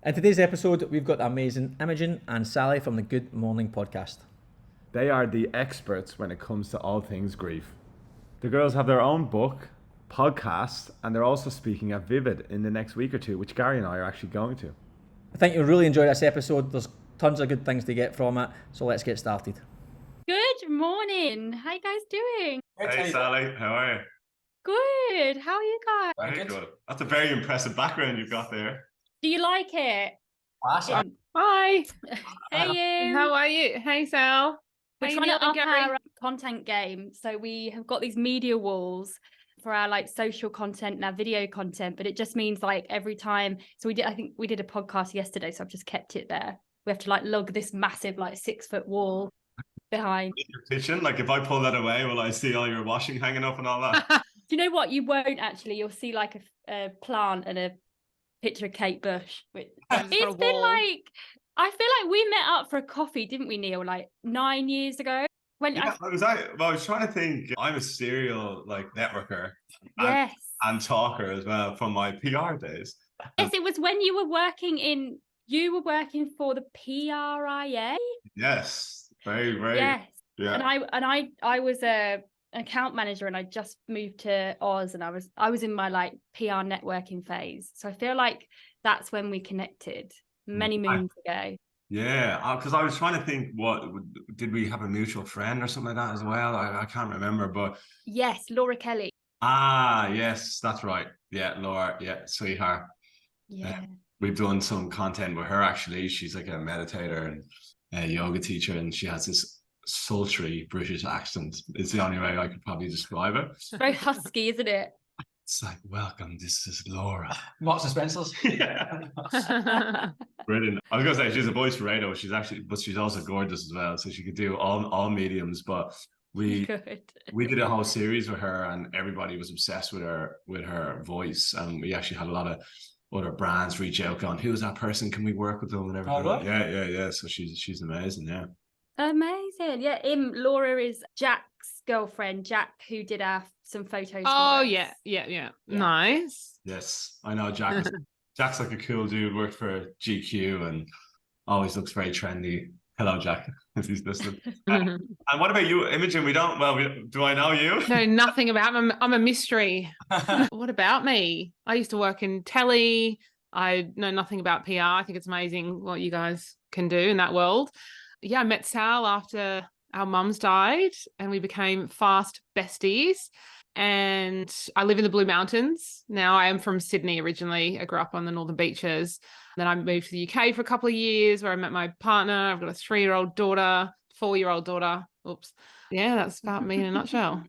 In today's episode, we've got the amazing Imogen and Sally from the Good Mourning podcast. They are the experts when it comes to all things grief. The girls have their own book, podcast, and they're also speaking at Vivid in the next week or two, which Gary and I are actually going to. I think you'll really enjoy this episode. There's tons of good things to get from it, so let's get started. Good morning. How you guys doing? Hey Sally, how are you? Good. How are you guys? Very good. That's a very impressive background you've got there. Do you like it? Awesome. Hi. Hey, How are you? Hey, Sal. we're Hey, trying Neil to up and Gary. our content game. So we have got these media walls for our like social content and our video content, but it just means like every time. So I think we did a podcast yesterday, so I've just kept it there. We have to like lug this massive like 6-foot wall behind. In your kitchen, like if I pull that away, will I see all your washing hanging up and all that? Do you know what? You won't actually. You'll see like a plant and a picture of Kate Bush. It's been like, I feel like we met up for a coffee, didn't we, Neil? Like 9 years ago. When Yeah, I was trying to think. I'm a serial like networker yes, and talker as well from my PR days. yes, it was when you were working for the PRIA. Yes, very. Yes, Yeah. and I was an account manager, and I just moved to Oz, and I was in my like PR networking phase. So I feel like that's when we connected many moons ago. Yeah, because I was trying to think, did we have a mutual friend or something like that as well? I can't remember, but Yes, Laura Kelly. yes, that's right. Yeah, Laura, yeah, sweetheart. Yeah. We've done some content with her actually. She's like a meditator and a yoga teacher, and she has this sultry British accent. It's the only way I could probably describe it. Very husky, isn't it? It's like, welcome, this is Laura. Marks and Spencer's. Yeah, brilliant. I was gonna say she's a voice for radio. But she's also gorgeous as well. So she could do all mediums. But we Good. did a whole series with her, and everybody was obsessed with her voice. And we actually had a lot of other brands reach out, going, "Who's that person? Can we work with them?" And everything. Oh, really? Yeah. So she's amazing. Yeah. Amazing. Yeah, Laura is Jack's girlfriend, Jack, who did some photos. for Oh, us. yeah. Nice. Yes, I know Jack. Jack's like a cool dude. Worked for GQ and always looks very trendy. Hello, Jack, if he's listening. And what about you, Imogen? Do I know you? No, nothing about me. I'm a mystery. What about me? I used to work in telly. I know nothing about PR. I think it's amazing what you guys can do in that world. Yeah, I met Sal after our mums died, and we became fast besties. And I live in the Blue Mountains. Now I am from Sydney originally. I grew up on the Northern Beaches. Then I moved to the UK for a couple of years where I met my partner. I've got a 3-year-old daughter, 4-year-old daughter. Oops. Yeah, that's about me in a nutshell.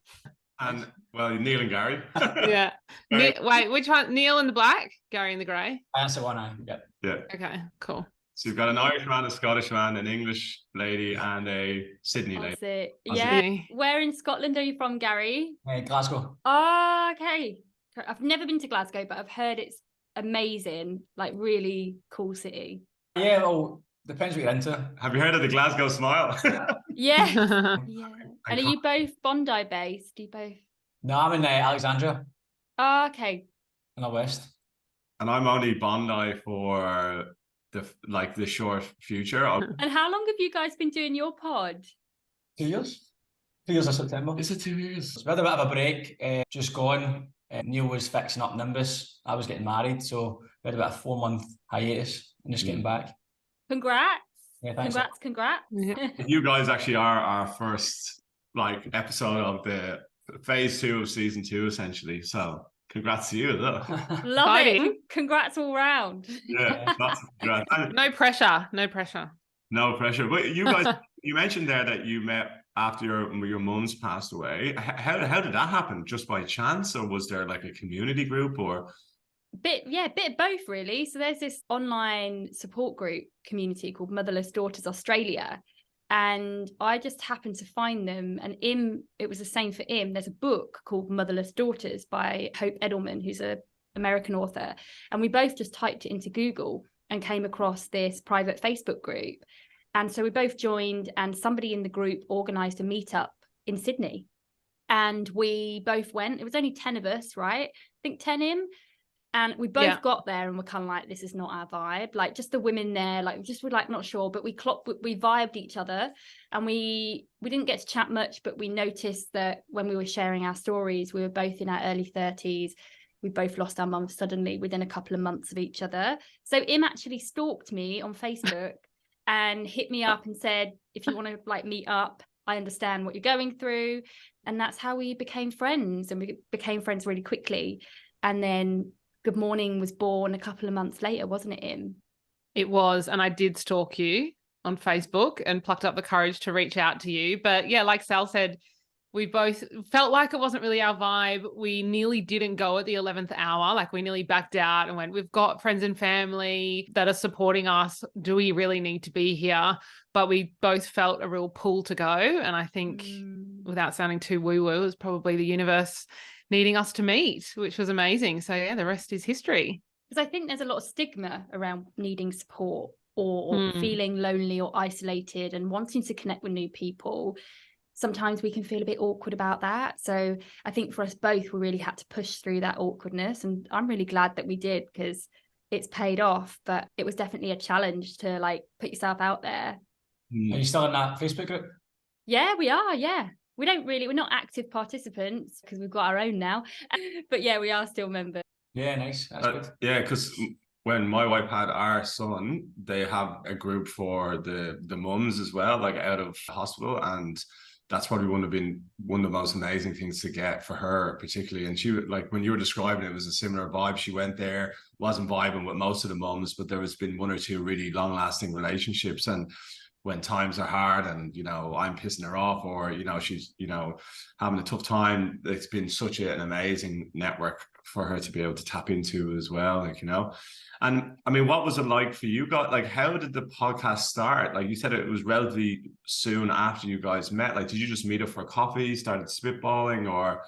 And well, Neil and Gary. Yeah. Wait, which one? Neil in the black, Gary in the grey? That's the one I get. Yeah. Okay, cool. So you've got an Irish man, a Scottish man, an English lady, and a Sydney lady. That's it. That's Yeah. it. Where in Scotland are you from, Gary? Glasgow. Oh, okay. I've never been to Glasgow, but I've heard it's amazing, like really cool city. Yeah, well, depends what you're into. Have you heard of the Glasgow smile? Yeah. Yeah. And are you both Bondi based? Do you both? No, I'm in Alexandria, Oh, okay. in the west. And I'm only Bondi for the short future. And how long have you guys been doing your pod? 2 years. 2 years of September. Is it 2 years? So we had a bit of a break, just gone. Neil was fixing up Nimbus. I was getting married, so we had about a 4-month hiatus and just getting back. Congrats. Yeah, thanks. Congrats. Yeah. You guys actually are our first episode of the phase 2 of season 2, essentially. So congrats to you as well. Love it. Exciting. Congrats all round. Yeah, lots of congrats. And No pressure. No pressure. no pressure. But you guys, you mentioned there that you met after your mums passed away. How did that happen? Just by chance, or was there like a community group or? Bit of both really. So there's this online support group community called Motherless Daughters Australia, and I just happened to find them. And it was the same for there's a book called Motherless Daughters by Hope Edelman, who's an American author, and we both just typed it into Google and came across this private Facebook group. And so we both joined, and somebody in the group organized a meetup in Sydney, and we both went. It was only 10 of us, right? I think 10 in. And we both got there and we're kind of like, this is not our vibe. Like, just the women there, like, just were like, not sure, but we vibed each other, and we didn't get to chat much, but we noticed that when we were sharing our stories, we were both in our early 30s. We both lost our mums suddenly within a couple of months of each other. So Im actually stalked me on Facebook and hit me up and said, if you want to like meet up, I understand what you're going through. And that's how we became friends, and we became friends really quickly. And then Good Mourning was born a couple of months later, wasn't it, Im? It was, and I did stalk you on Facebook and plucked up the courage to reach out to you. But yeah, like Sal said, we both felt like it wasn't really our vibe. We nearly didn't go at the 11th hour. Like, we nearly backed out and went, we've got friends and family that are supporting us. Do we really need to be here? But we both felt a real pull to go. And I think, without sounding too woo-woo, it was probably the universe needing us to meet, which was amazing. So yeah, the rest is history. Because I think there's a lot of stigma around needing support or feeling lonely or isolated and wanting to connect with new people. Sometimes we can feel a bit awkward about that. So I think for us both, we really had to push through that awkwardness. And I'm really glad that we did, because it's paid off. But it was definitely a challenge to like put yourself out there. Are you still in that Facebook group? Yeah, we are. Yeah. We're not active participants because we've got our own now. But yeah, we are still members. Yeah, nice. That's good. Yeah, because when my wife had our son, they have a group for the mums as well, like out of hospital, and that's probably one of the most amazing things to get for her, particularly. And she, like, when you were describing it, it was a similar vibe. She went there, wasn't vibing with most of the mums, but there has been one or two really long-lasting relationships. And when times are hard and, you know, I'm pissing her off, or, you know, she's, you know, having a tough time, it's been such an amazing network for her to be able to tap into as well, like, you know. And I mean, what was it like for you guys? Like, how did the podcast start? Like, you said it was relatively soon after you guys met. Like, did you just meet up for coffee, started spitballing, or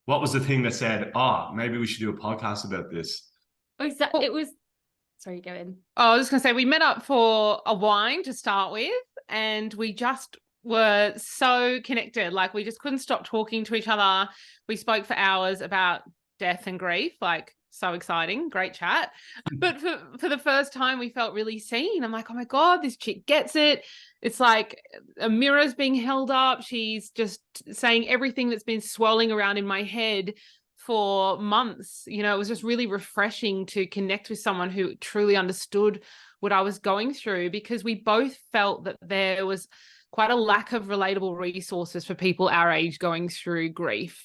what was the thing that said, maybe we should do a podcast about this? It was, sorry, go in. Oh, I was just going to say, we met up for a wine to start with, and we just were so connected. Like, we just couldn't stop talking to each other. We spoke for hours about death and grief, like, so exciting, great chat. But for the first time, we felt really seen. I'm like, oh my God, this chick gets it. It's like a mirror's being held up. She's just saying everything that's been swirling around in my head for months. You know, it was just really refreshing to connect with someone who truly understood what I was going through, because we both felt that there was quite a lack of relatable resources for people our age going through grief.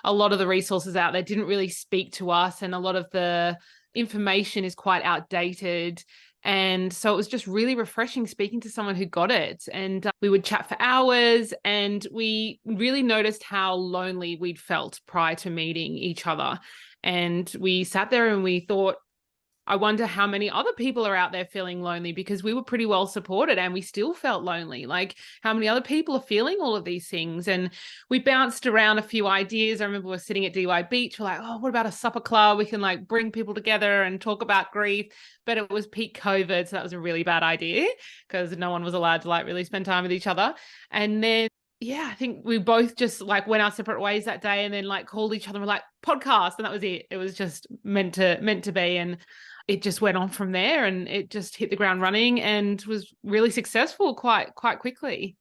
A lot of the resources out there didn't really speak to us, and a lot of the information is quite outdated. And so it was just really refreshing speaking to someone who got it. And we would chat for hours, and we really noticed how lonely we'd felt prior to meeting each other. And we sat there and we thought, I wonder how many other people are out there feeling lonely, because we were pretty well supported and we still felt lonely. Like, how many other people are feeling all of these things? And we bounced around a few ideas. I remember we were sitting at DY Beach. We're like, oh, what about a supper club? We can like bring people together and talk about grief. But it was peak COVID, so that was a really bad idea, because no one was allowed to like really spend time with each other. And then yeah, I think we both just like went our separate ways that day, and then like called each other and were like, podcast, and that was it. It was just meant to be. And it just went on from there, and it just hit the ground running and was really successful quite quickly.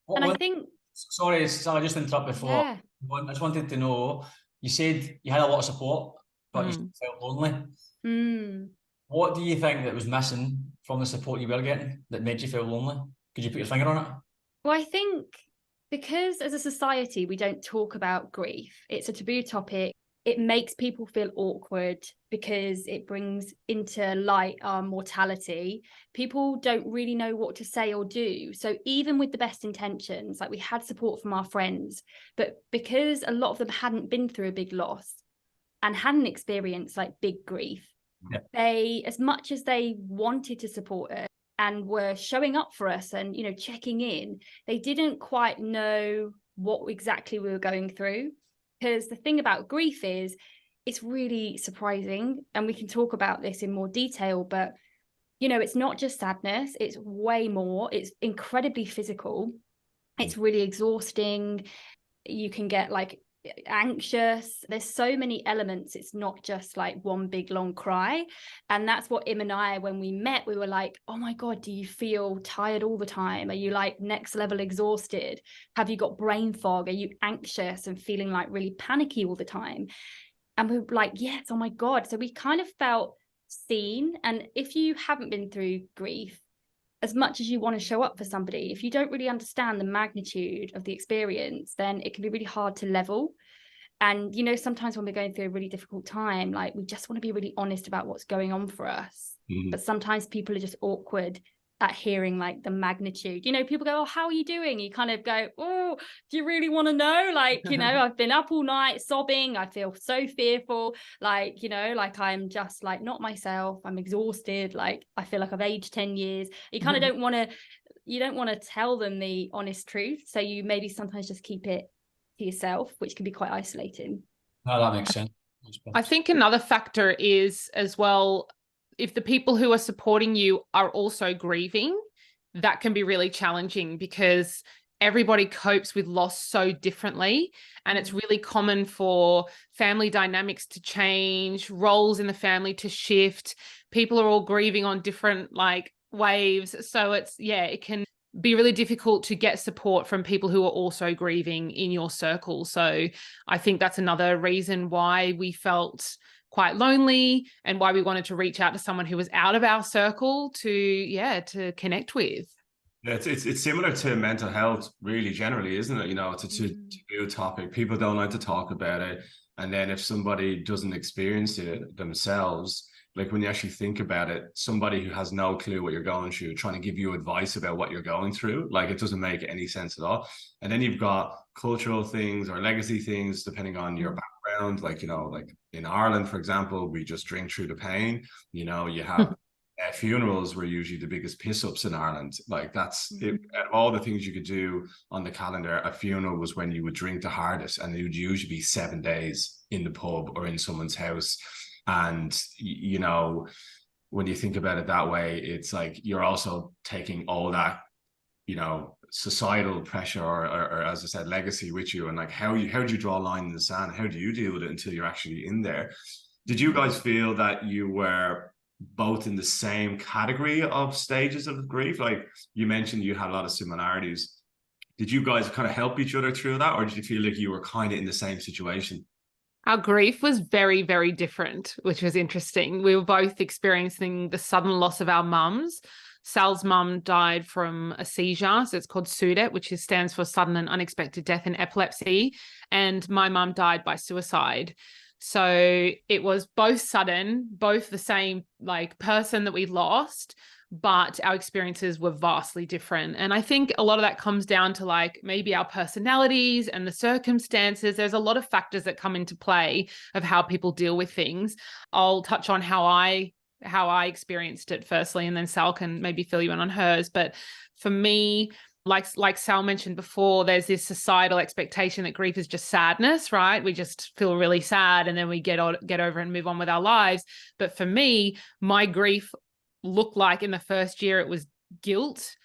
And I think, sorry, Sally, just interrupt before. Yeah. I just wanted to know, you said you had a lot of support, but you felt lonely. What do you think that was missing from the support you were getting that made you feel lonely? Could you put your finger on it? Well, I think because as a society, we don't talk about grief. It's a taboo topic. It makes people feel awkward because it brings into light our mortality. People don't really know what to say or do. So even with the best intentions, like we had support from our friends, but because a lot of them hadn't been through a big loss and hadn't experienced like big grief, they, as much as they wanted to support us and were showing up for us and, you know, checking in, they didn't quite know what exactly we were going through. Because the thing about grief is it's really surprising, and we can talk about this in more detail, but, you know, it's not just sadness, it's way more. It's incredibly physical. It's really exhausting. You can get like anxious. There's so many elements. It's not just like one big long cry. And that's what Im and I, when we met, we were like, oh my God, do you feel tired all the time? Are you like next level exhausted? Have you got brain fog? Are you anxious and feeling like really panicky all the time? And we were like, yes, oh my God. So we kind of felt seen. And if you haven't been through grief, as much as you want to show up for somebody, if you don't really understand the magnitude of the experience, then it can be really hard to level. And, you know, sometimes when we're going through a really difficult time, like we just want to be really honest about what's going on for us. But sometimes people are just awkward at hearing like the magnitude. You know, people go, oh, how are you doing? You kind of go, oh, do you really want to know? Like, you know, I've been up all night sobbing. I feel so fearful. Like, you know, like I'm just like not myself. I'm exhausted. Like I feel like I've aged 10 years. You kind of don't want to tell them the honest truth. So you maybe sometimes just keep it to yourself, which can be quite isolating. No, that makes sense. I think another factor is as well, if the people who are supporting you are also grieving, that can be really challenging because everybody copes with loss so differently. And it's really common for family dynamics to change, roles in the family to shift. People are all grieving on different like waves. So it can be really difficult to get support from people who are also grieving in your circle. So I think that's another reason why we felt quite lonely and why we wanted to reach out to someone who was out of our circle to connect with. Yeah, it's similar to mental health, really, generally, isn't it? You know, it's a taboo topic. People don't like to talk about it. And then if somebody doesn't experience it themselves, like when you actually think about it, somebody who has no clue what you're going through, trying to give you advice about what you're going through, like it doesn't make any sense at all. And then you've got cultural things or legacy things, depending on your background. Like, you know, like in Ireland, for example, we just drink through the pain. You know, you have funerals were usually the biggest piss ups in Ireland. Like that's it, out of all the things you could do on the calendar, a funeral was when you would drink the hardest, and it would usually be 7 days in the pub or in someone's house. And you know, when you think about it that way, it's like you're also taking all that, you know, societal pressure or as I said, legacy with you. And like how do you draw a line in the sand? How do you deal with it until you're actually in there? Did you guys feel that you were both in the same category of stages of grief? Like you mentioned you had a lot of similarities. Did you guys kind of help each other through that, or did you feel like you were kind of in the same situation? Our grief was very, very different, which was interesting. We were both experiencing the sudden loss of our mums. Sal's mum died from a seizure, so it's called SUDEP, which stands for sudden and unexpected death in epilepsy. And my mum died by suicide. So it was both sudden, both the same like person that we lost, but our experiences were vastly different. And I think a lot of that comes down to like maybe our personalities and the circumstances. There's a lot of factors that come into play of how people deal with things. I'll touch on how I experienced it firstly, and then Sal can maybe fill you in on hers. But for me, like Sal mentioned before, there's this societal expectation that grief is just sadness, right? We just feel really sad and then we get over and move on with our lives. But for me, my grief looked like in the first year, it was guilt,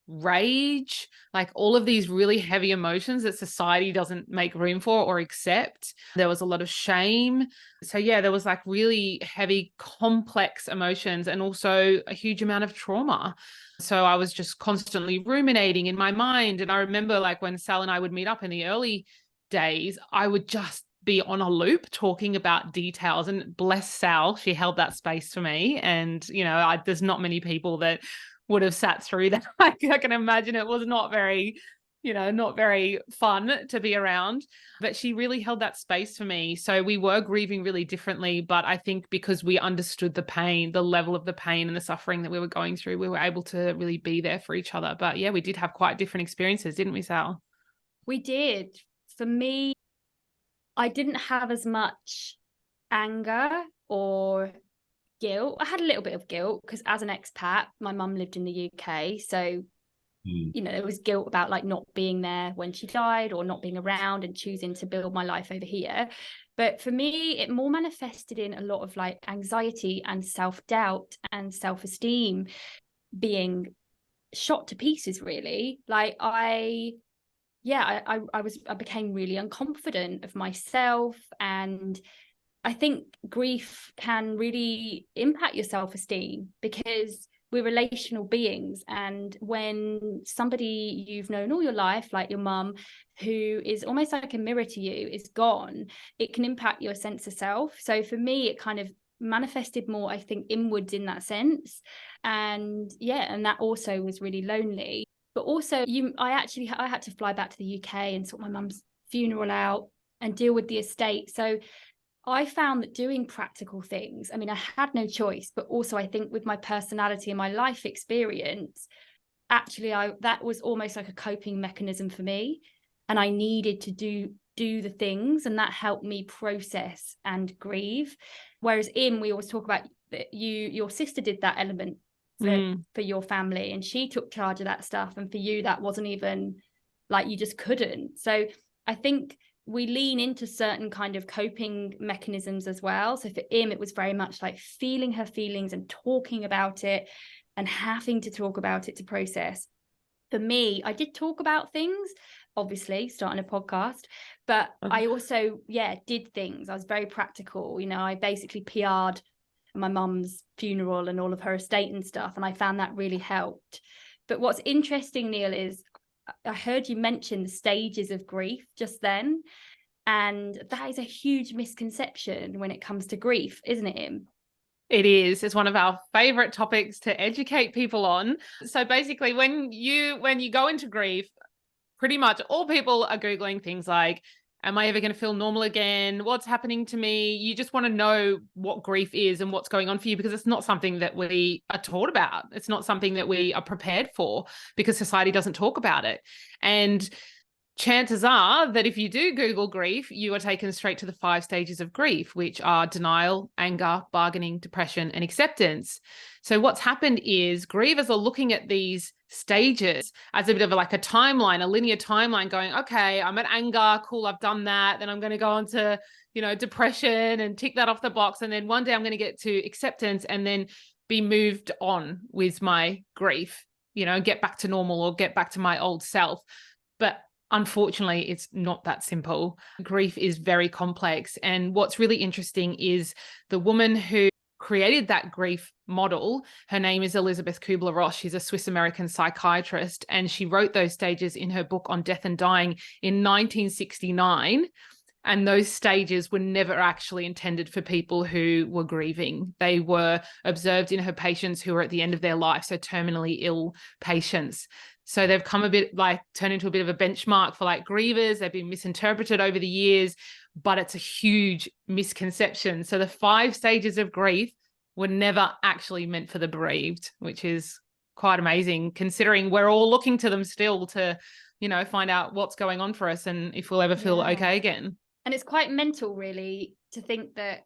rage, like all of these really heavy emotions that society doesn't make room for or accept. There was a lot of shame. So yeah, there was like really heavy, complex emotions and also a huge amount of trauma. So I was just constantly ruminating in my mind. And I remember like when Sal and I would meet up in the early days, I would just be on a loop talking about details, and bless Sal, she held that space for me. And, you know, there's not many people that would have sat through that. I can imagine it was not very fun to be around, but she really held that space for me. So we were grieving really differently, but I think because we understood the pain, the level of the pain and the suffering that we were going through, we were able to really be there for each other. But yeah, we did have quite different experiences, didn't we, Sal? We did. For me, I didn't have as much anger or guilt. I had a little bit of guilt because as an expat, my mum lived in the UK. So, you know, there was guilt about like not being there when she died or not being around and choosing to build my life over here. But for me, it more manifested in a lot of like anxiety and self-doubt and self-esteem being shot to pieces, really. Like I I became really unconfident of myself. And I think grief can really impact your self-esteem, because we're relational beings. And when somebody you've known all your life, like your mum, who is almost like a mirror to you, is gone, it can impact your sense of self. So for me, it kind of manifested more, I think, inwards in that sense. And and that also was really lonely. But also I had to fly back to the UK and sort my mum's funeral out and deal with the estate. So I found that doing practical things, I mean, I had no choice, but also I think with my personality and my life experience, actually that was almost like a coping mechanism for me. And I needed to do the things, and that helped me process and grieve. Whereas we always talk about that your sister did that element for your family, and she took charge of that stuff. And for you, that wasn't even, like, you just couldn't. So I think we lean into certain kind of coping mechanisms as well. So for it was very much like feeling her feelings and talking about it and having to talk about it to process. For me, I did talk about things, obviously starting a podcast, but I also, did things. I was very practical. You know, I basically PR'd my mum's funeral and all of her estate and stuff. And I found that really helped. But what's interesting, Neil, is I heard you mention the stages of grief just then. And that is a huge misconception when it comes to grief, isn't it, Im? It is. It's one of our favorite topics to educate people on. So basically, when you go into grief, pretty much all people are Googling things like, am I ever going to feel normal again? What's happening to me? You just want to know what grief is and what's going on for you, because it's not something that we are taught about. It's not something that we are prepared for, because society doesn't talk about it. And chances are that if you do Google grief, you are taken straight to the 5 stages of grief, which are denial, anger, bargaining, depression, and acceptance. So what's happened is grievers are looking at these stages as a bit of like a timeline, a linear timeline, going, okay, I'm at anger, cool, I've done that. Then I'm going to go on to, depression and tick that off the box. And then one day I'm going to get to acceptance and then be moved on with my grief, get back to normal or get back to my old self. But unfortunately, it's not that simple. Grief is very complex. And what's really interesting is the woman who created that grief model, her name is Elizabeth Kubler-Ross. She's a Swiss-American psychiatrist, and she wrote those stages in her book on death and dying in 1969. And those stages were never actually intended for people who were grieving. They were observed in her patients who were at the end of their life, so terminally ill patients. So they've come turned into a bit of a benchmark for like grievers. They've been misinterpreted over the years, but it's a huge misconception. So the 5 stages of grief were never actually meant for the bereaved, which is quite amazing, considering we're all looking to them still to, find out what's going on for us and if we'll ever feel okay again. And it's quite mental, really, to think that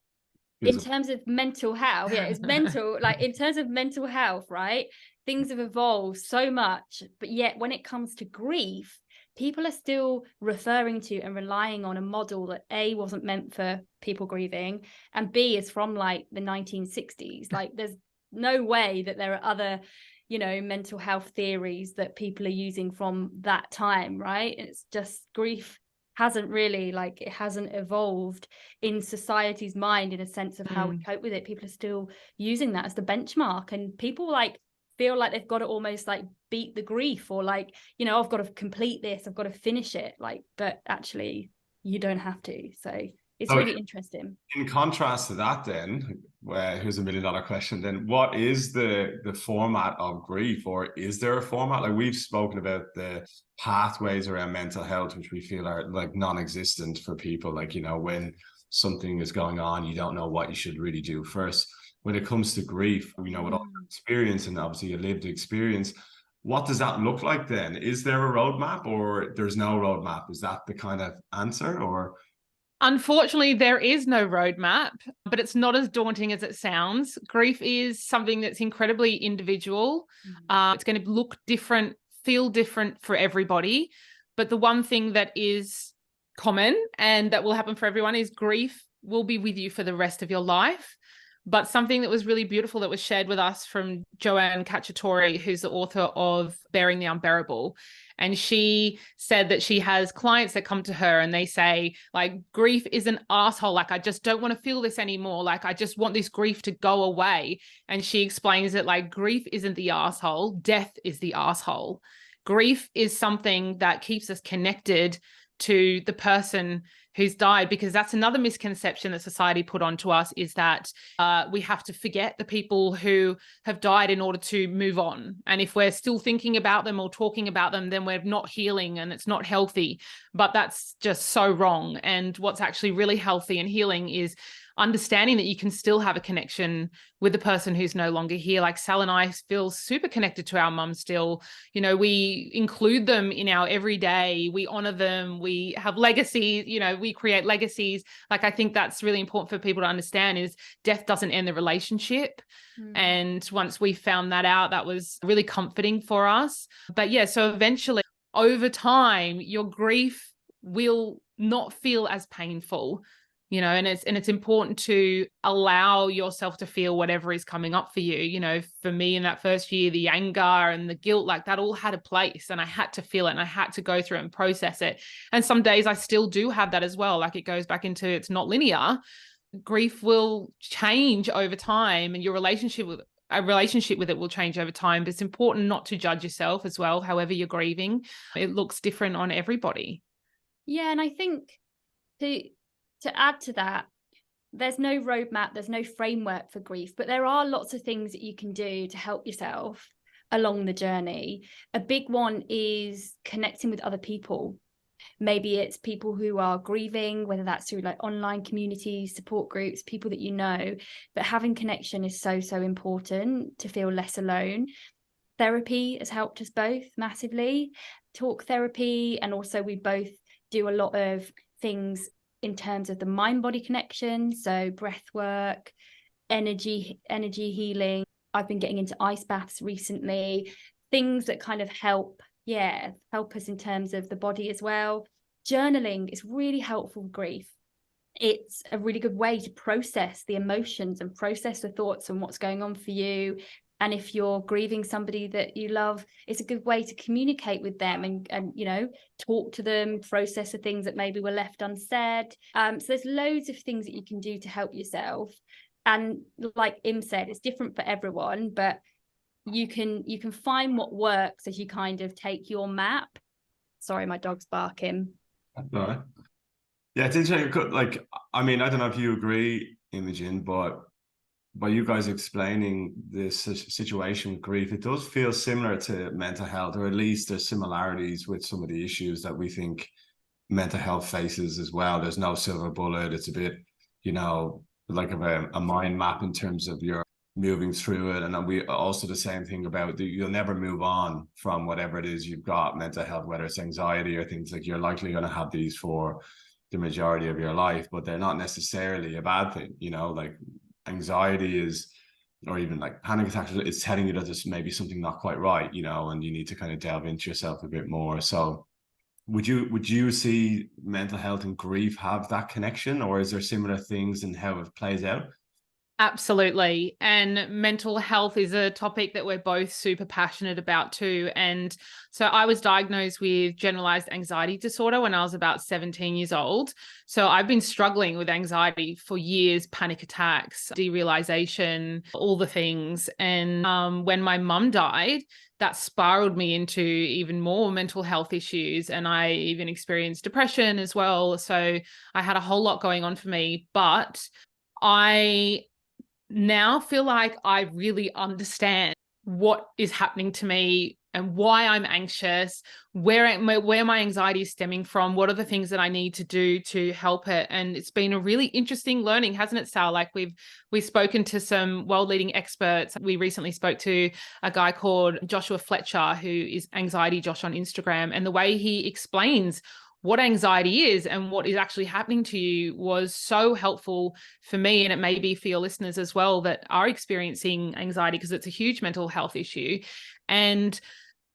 in terms of mental health, it's mental, like in terms of mental health, right? Things have evolved so much, but yet when it comes to grief, people are still referring to and relying on a model that A, wasn't meant for people grieving, and B, is from like the 1960s. Like there's no way that there are other, mental health theories that people are using from that time, right? It's just grief hasn't really, it hasn't evolved in society's mind in a sense of how we cope with it. People are still using that as the benchmark, and people feel like they've got to almost beat the grief, or I've got to complete this, I've got to finish it, but actually you don't have to. So it's really interesting. In contrast to that, then, here's $1 million question. Then, what is the format of grief, or is there a format? Like we've spoken about the pathways around mental health, which we feel are non-existent for people. When something is going on, you don't know what you should really do first. When it comes to grief, with all your experience and obviously a lived experience, what does that look like then? Is there a roadmap, or there's no roadmap? Is that the kind of answer, or? Unfortunately, there is no roadmap, but it's not as daunting as it sounds. Grief is something that's incredibly individual. It's going to look different, feel different for everybody. But the one thing that is common and that will happen for everyone is grief will be with you for the rest of your life. But something that was really beautiful that was shared with us from Joanne Cacciatore, who's the author of Bearing the Unbearable. And she said that she has clients that come to her and they say, like, grief is an asshole. Like, I just don't want to feel this anymore. Like, I just want this grief to go away. And she explains that, like, grief isn't the asshole. Death is the asshole. Grief is something that keeps us connected to the person who's died, because that's another misconception that society put onto us, is that we have to forget the people who have died in order to move on. And if we're still thinking about them or talking about them, then we're not healing and it's not healthy. But that's just so wrong. And what's actually really healthy and healing is understanding that you can still have a connection with the person who's no longer here. Like Sal and I feel super connected to our mum still. You know, we include them in our everyday, we honor them, we have legacies, you know, we create legacies. Like, I think that's really important for people to understand, is death doesn't end the relationship. And once we found that out, that was really comforting for us. But yeah, so eventually over time, your grief will not feel as painful. You know, and it's important to allow yourself to feel whatever is coming up for you. You know, for me in that first year, the anger and the guilt, like that all had a place, and I had to feel it and I had to go through it and process it. And some days I still do have that as well. Like, it goes back into, it's not linear. Grief will change over time, and your relationship with it will change over time. But it's important not to judge yourself as well. However you're grieving, it looks different on everybody. Yeah, and I think to add to that, there's no roadmap, there's no framework for grief, but there are lots of things that you can do to help yourself along the journey. A big one is connecting with other people. Maybe it's people who are grieving, whether that's through like online communities, support groups, people that you know, but having connection is so, so important to feel less alone. Therapy has helped us both massively, talk therapy, and also we both do a lot of things in terms of the mind-body connection, so breath work, energy healing. I've been getting into ice baths recently, things that kind of help us in terms of the body as well. Journaling is really helpful with grief. It's a really good way to process the emotions and process the thoughts and what's going on for you. And if you're grieving somebody that you love, it's a good way to communicate with them and you know, talk to them, process the things that maybe were left unsaid. So there's loads of things that you can do to help yourself. And like Im said, it's different for everyone, but you can find what works as you kind of take your map. Sorry, my dog's barking. All right. Yeah, it's interesting. Like, I mean, I don't know if you agree, Imogen, but by you guys explaining this situation with grief, it does feel similar to mental health, or at least there's similarities with some of the issues that we think mental health faces as well. There's no silver bullet. It's a bit, you know, like a mind map in terms of your moving through it. And then we also the same thing about you'll never move on from whatever it is you've got, mental health, whether it's anxiety or things like, you're likely going to have these for the majority of your life, but they're not necessarily a bad thing, you know. Like, anxiety is, or even like panic attacks, it's telling you that there's maybe something not quite right, you know, and you need to kind of delve into yourself a bit more. So would you see mental health and grief have that connection, or is there similar things in how it plays out? Absolutely. And mental health is a topic that we're both super passionate about too. And so I was diagnosed with generalized anxiety disorder when I was about 17 years old. So I've been struggling with anxiety for years, panic attacks, derealization, all the things. And when my mum died, that spiraled me into even more mental health issues. And I even experienced depression as well. So I had a whole lot going on for me, but I now feel like I really understand what is happening to me and why I'm anxious, where my anxiety is stemming from, what are the things that I need to do to help it. And it's been a really interesting learning, hasn't it, Sal? Like, we've spoken to some world-leading experts. We recently spoke to a guy called Joshua Fletcher, who is Anxiety Josh on Instagram, and the way he explains what anxiety is and what is actually happening to you was so helpful for me, and it may be for your listeners as well that are experiencing anxiety, because it's a huge mental health issue. And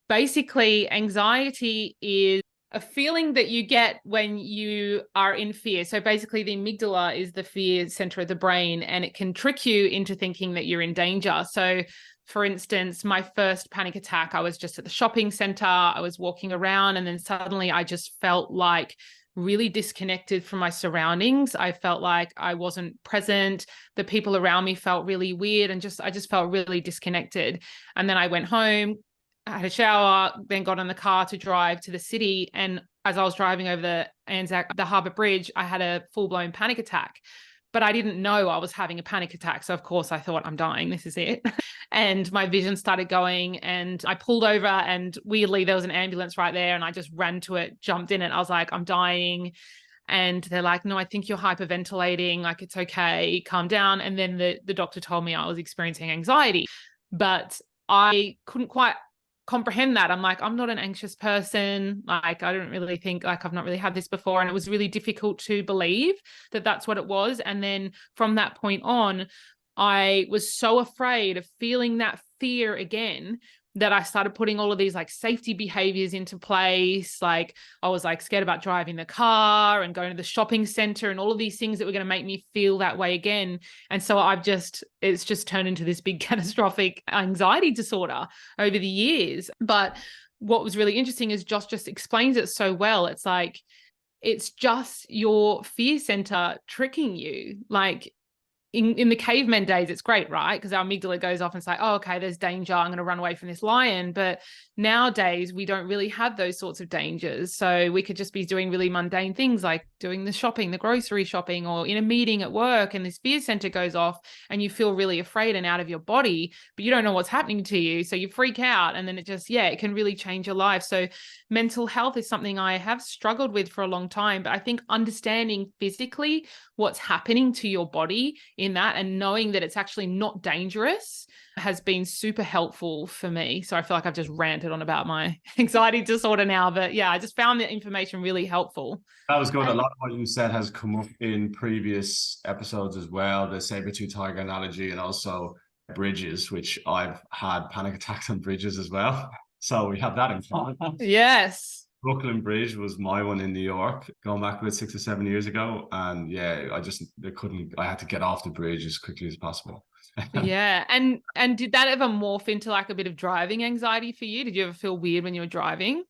basically, anxiety is a feeling that you get when you are in fear. So basically the amygdala is the fear center of the brain, and it can trick you into thinking that you're in danger. So for instance, my first panic attack, I was just at the shopping center, I was walking around, and then suddenly I just felt like really disconnected from my surroundings. I felt like I wasn't present. The people around me felt really weird, and I just felt really disconnected. And then I went home, I had a shower, then got in the car to drive to the city. And as I was driving over the Harbour Bridge, I had a full-blown panic attack. But I didn't know I was having a panic attack. So of course I thought, I'm dying, this is it. And my vision started going, and I pulled over, and weirdly there was an ambulance right there, and I just ran to it, jumped in it. I was like, I'm dying. And they're like, no, I think you're hyperventilating. Like, it's okay, calm down. And then the doctor told me I was experiencing anxiety, but I couldn't quite comprehend that. I'm like, I'm not an anxious person. Like, I don't really think, like, I've not really had this before. And it was really difficult to believe that that's what it was. And then from that point on, I was so afraid of feeling that fear again that I started putting all of these like safety behaviors into place. Like, I was like scared about driving the car and going to the shopping center and all of these things that were going to make me feel that way again. And so it's just turned into this big catastrophic anxiety disorder over the years. But what was really interesting is Josh just explains it so well. It's like, it's just your fear center tricking you. Like, in the caveman days, it's great, right? Because our amygdala goes off and say, oh, okay, there's danger, I'm going to run away from this lion. But nowadays, we don't really have those sorts of dangers. So we could just be doing really mundane things like doing the shopping, the grocery shopping, or in a meeting at work, and this fear center goes off and you feel really afraid and out of your body, but you don't know what's happening to you. So you freak out, and then it can really change your life. So mental health is something I have struggled with for a long time, but I think understanding physically what's happening to your body in that, and knowing that it's actually not dangerous, has been super helpful for me. So I feel like I've just ranted on about my anxiety disorder now, but yeah, I just found the information really helpful. That was good. A lot of what you said has come up in previous episodes as well, the saber-tooth tiger analogy, and also bridges, which I've had panic attacks on bridges as well. So we have that in common. Yes. Brooklyn Bridge was my one in New York, going back about 6 or 7 years ago. And yeah, I had to get off the bridge as quickly as possible. Yeah. And did that ever morph into like a bit of driving anxiety for you? Did you ever feel weird when you were driving?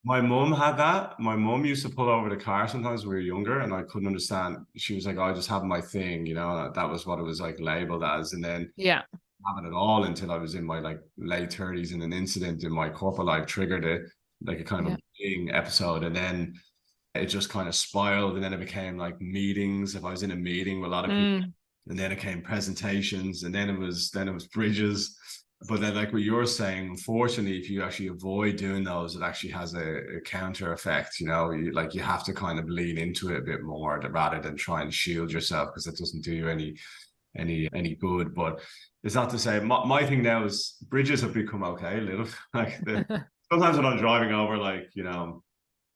My mum had that. My mum used to pull over the car sometimes when we were younger, and I couldn't understand. She was like, I just have my thing, that was what it was like labeled as. And then having it all until I was in my like late 30s, and an incident in my corporate life triggered it, like a kind of a bullying episode. And then it just kind of spiraled, and then it became like meetings. If I was in a meeting with a lot of people, and then it came presentations, and then it was bridges. But then, like what you're saying, unfortunately, if you actually avoid doing those, it actually has a counter effect. You have to kind of lean into it a bit more rather than try and shield yourself, because it doesn't do you any good. But it's not to say my thing now is bridges have become okay a little. Like sometimes when I'm driving over, like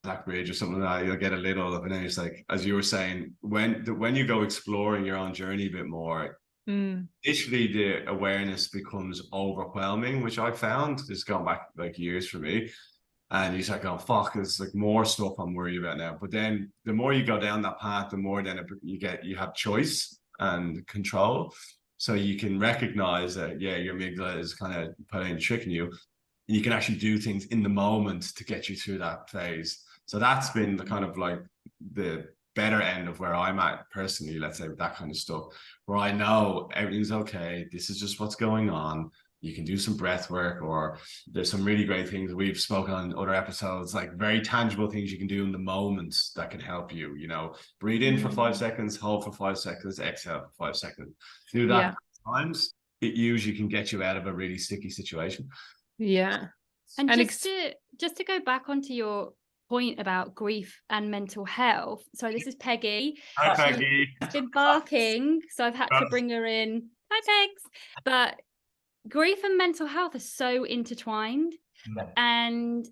Black Bridge or something like that, you'll get a little, and then it's like, as you were saying, when you go exploring your own journey a bit more, initially the awareness becomes overwhelming, which I found has gone back like years for me. And you're like, oh fuck, there's like more stuff I'm worried about now. But then the more you go down that path, the more then you have choice and control. So you can recognize that, your amygdala is kind of playing a trick in you. And you can actually do things in the moment to get you through that phase. So that's been the kind of like the better end of where I'm at personally, let's say, with that kind of stuff, where I know everything's okay. This is just what's going on. You can do some breath work, or there's some really great things we've spoken on other episodes, like very tangible things you can do in the moment that can help you, breathe in for 5 seconds, hold for 5 seconds, exhale for 5 seconds. Do that times, it usually can get you out of a really sticky situation. Yeah. And just to go back onto your point about grief and mental health. So this is Peggy. Hi, Peggy. She's been barking, so I've had to bring her in. Hi, Pegs. But grief and mental health are so intertwined. And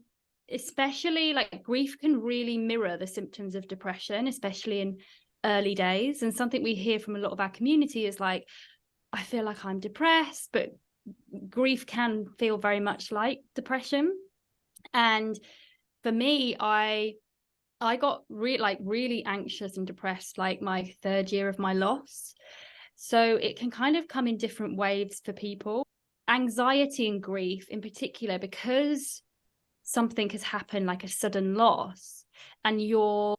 especially like grief can really mirror the symptoms of depression, especially in early days. And something we hear from a lot of our community is like, I feel like I'm depressed, but grief can feel very much like depression. And for me, I got really anxious and depressed like my 3rd year of my loss. So it can kind of come in different waves for people. Anxiety and grief in particular, because something has happened, like a sudden loss, and you're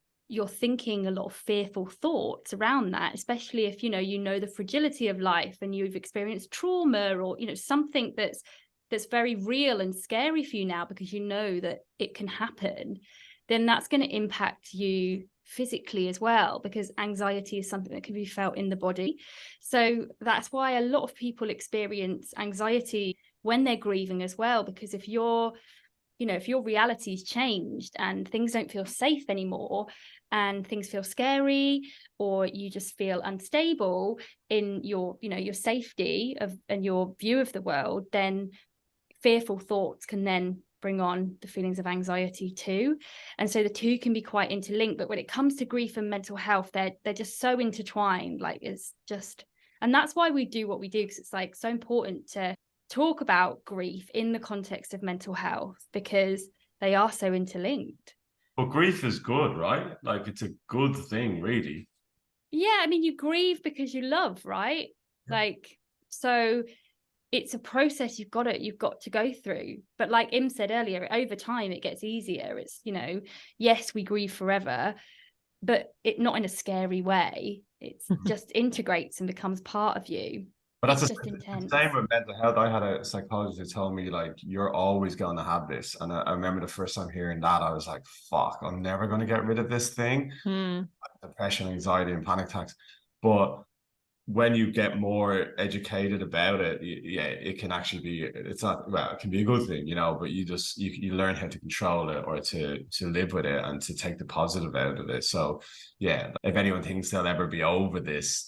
thinking a lot of fearful thoughts around that, especially if you know the fragility of life and you've experienced trauma, or something that's very real and scary for you now, because you know that it can happen, then that's going to impact you physically as well, because anxiety is something that can be felt in the body. So that's why a lot of people experience anxiety when they're grieving as well, because if your reality's changed and things don't feel safe anymore, and things feel scary, or you just feel unstable in your safety and your view of the world, then fearful thoughts can then bring on the feelings of anxiety too. And so the two can be quite interlinked. But when it comes to grief and mental health, they're just so intertwined. Like, it's just, and that's why we do what we do, because it's like so important to talk about grief in the context of mental health, because they are so interlinked. But grief is good, right? Like, it's a good thing, really. Yeah, I mean, you grieve because you love, right? Yeah. Like, so it's a process you've got to go through. But like Im said earlier, over time it gets easier. It's, yes, we grieve forever, but it not in a scary way. It's just integrates and becomes part of you. But that's just intense. The same with mental health. I had a psychologist who told me, like, you're always going to have this. And I remember the first time hearing that, I was like, fuck, I'm never going to get rid of this thing. Depression, anxiety, and panic attacks. But when you get more educated about it, it can actually be, it's not, well, it can be a good thing, but you learn how to control it, or to live with it, and to take the positive out of it. So yeah, if anyone thinks they'll ever be over this,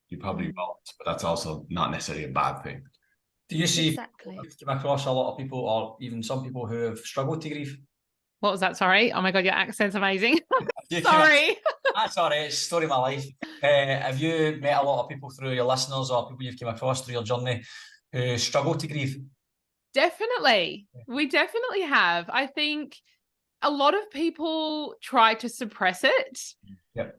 you probably won't, but that's also not necessarily a bad thing. Do you see Exactly. you've come across a lot of people, or even some people, who have struggled to grieve? What was that? Sorry. Oh my God, your accent's amazing. Sorry. That's all right. It's the story of my life. Have you met a lot of people through your listeners, or people you've come across through your journey, who struggle to grieve? Definitely. We definitely have. I think a lot of people try to suppress it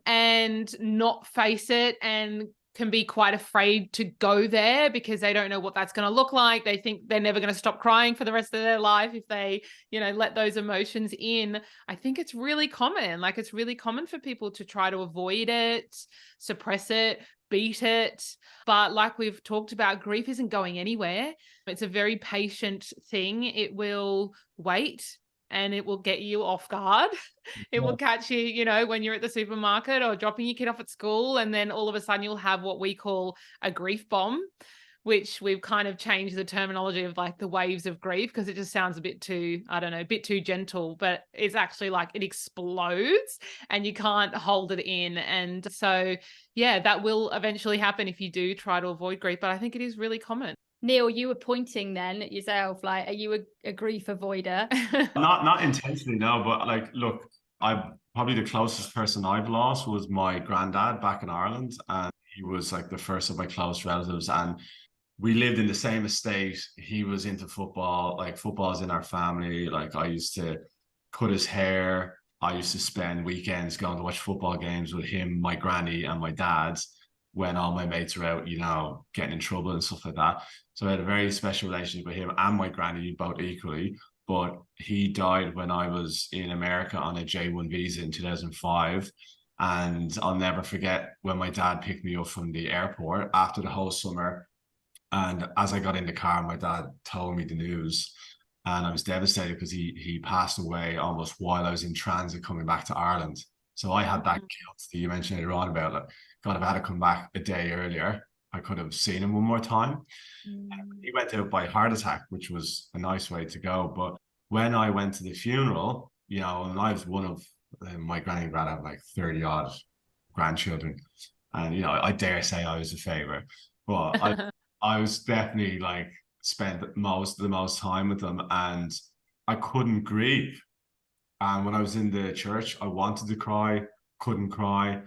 and not face it, and can be quite afraid to go there because they don't know what that's going to look like. They think they're never going to stop crying for the rest of their life if they, let those emotions in. I think it's really common. Like, it's really common for people to try to avoid it, suppress it, beat it. But like we've talked about, grief isn't going anywhere. It's a very patient thing. It will wait, and it will get you off guard. It will catch you, when you're at the supermarket or dropping your kid off at school. And then all of a sudden you'll have what we call a grief bomb, which we've kind of changed the terminology of like the waves of grief, because it just sounds a bit too, a bit too gentle, but it's actually like it explodes and you can't hold it in. And so, yeah, that will eventually happen if you do try to avoid grief. But I think it is really common. Neil, you were pointing then at yourself, like, are you a grief avoider? Not intentionally, no, but like, look, I'm probably the closest person I've lost was my granddad back in Ireland, and he was like the first of my close relatives, and we lived in the same estate. He was into football, like football's in our family. Like, I used to cut his hair. I used to spend weekends going to watch football games with him, my granny, and my dad, when all my mates are out, getting in trouble and stuff like that. So I had a very special relationship with him and my granny, both equally. But he died when I was in America on a J1 visa in 2005. And I'll never forget when my dad picked me up from the airport after the whole summer. And as I got in the car, my dad told me the news. And I was devastated because he passed away almost while I was in transit coming back to Ireland. So I had that guilt that you mentioned earlier on about, like, God, if I had to come back a day earlier, I could have seen him one more time. He went out by heart attack, which was a nice way to go. But when I went to the funeral, and I was one of my granny and grandad have like 30 odd grandchildren. And, I dare say I was a favorite. But I was definitely like spent the most time with them, and I couldn't grieve. And when I was in the church, I wanted to cry, couldn't cry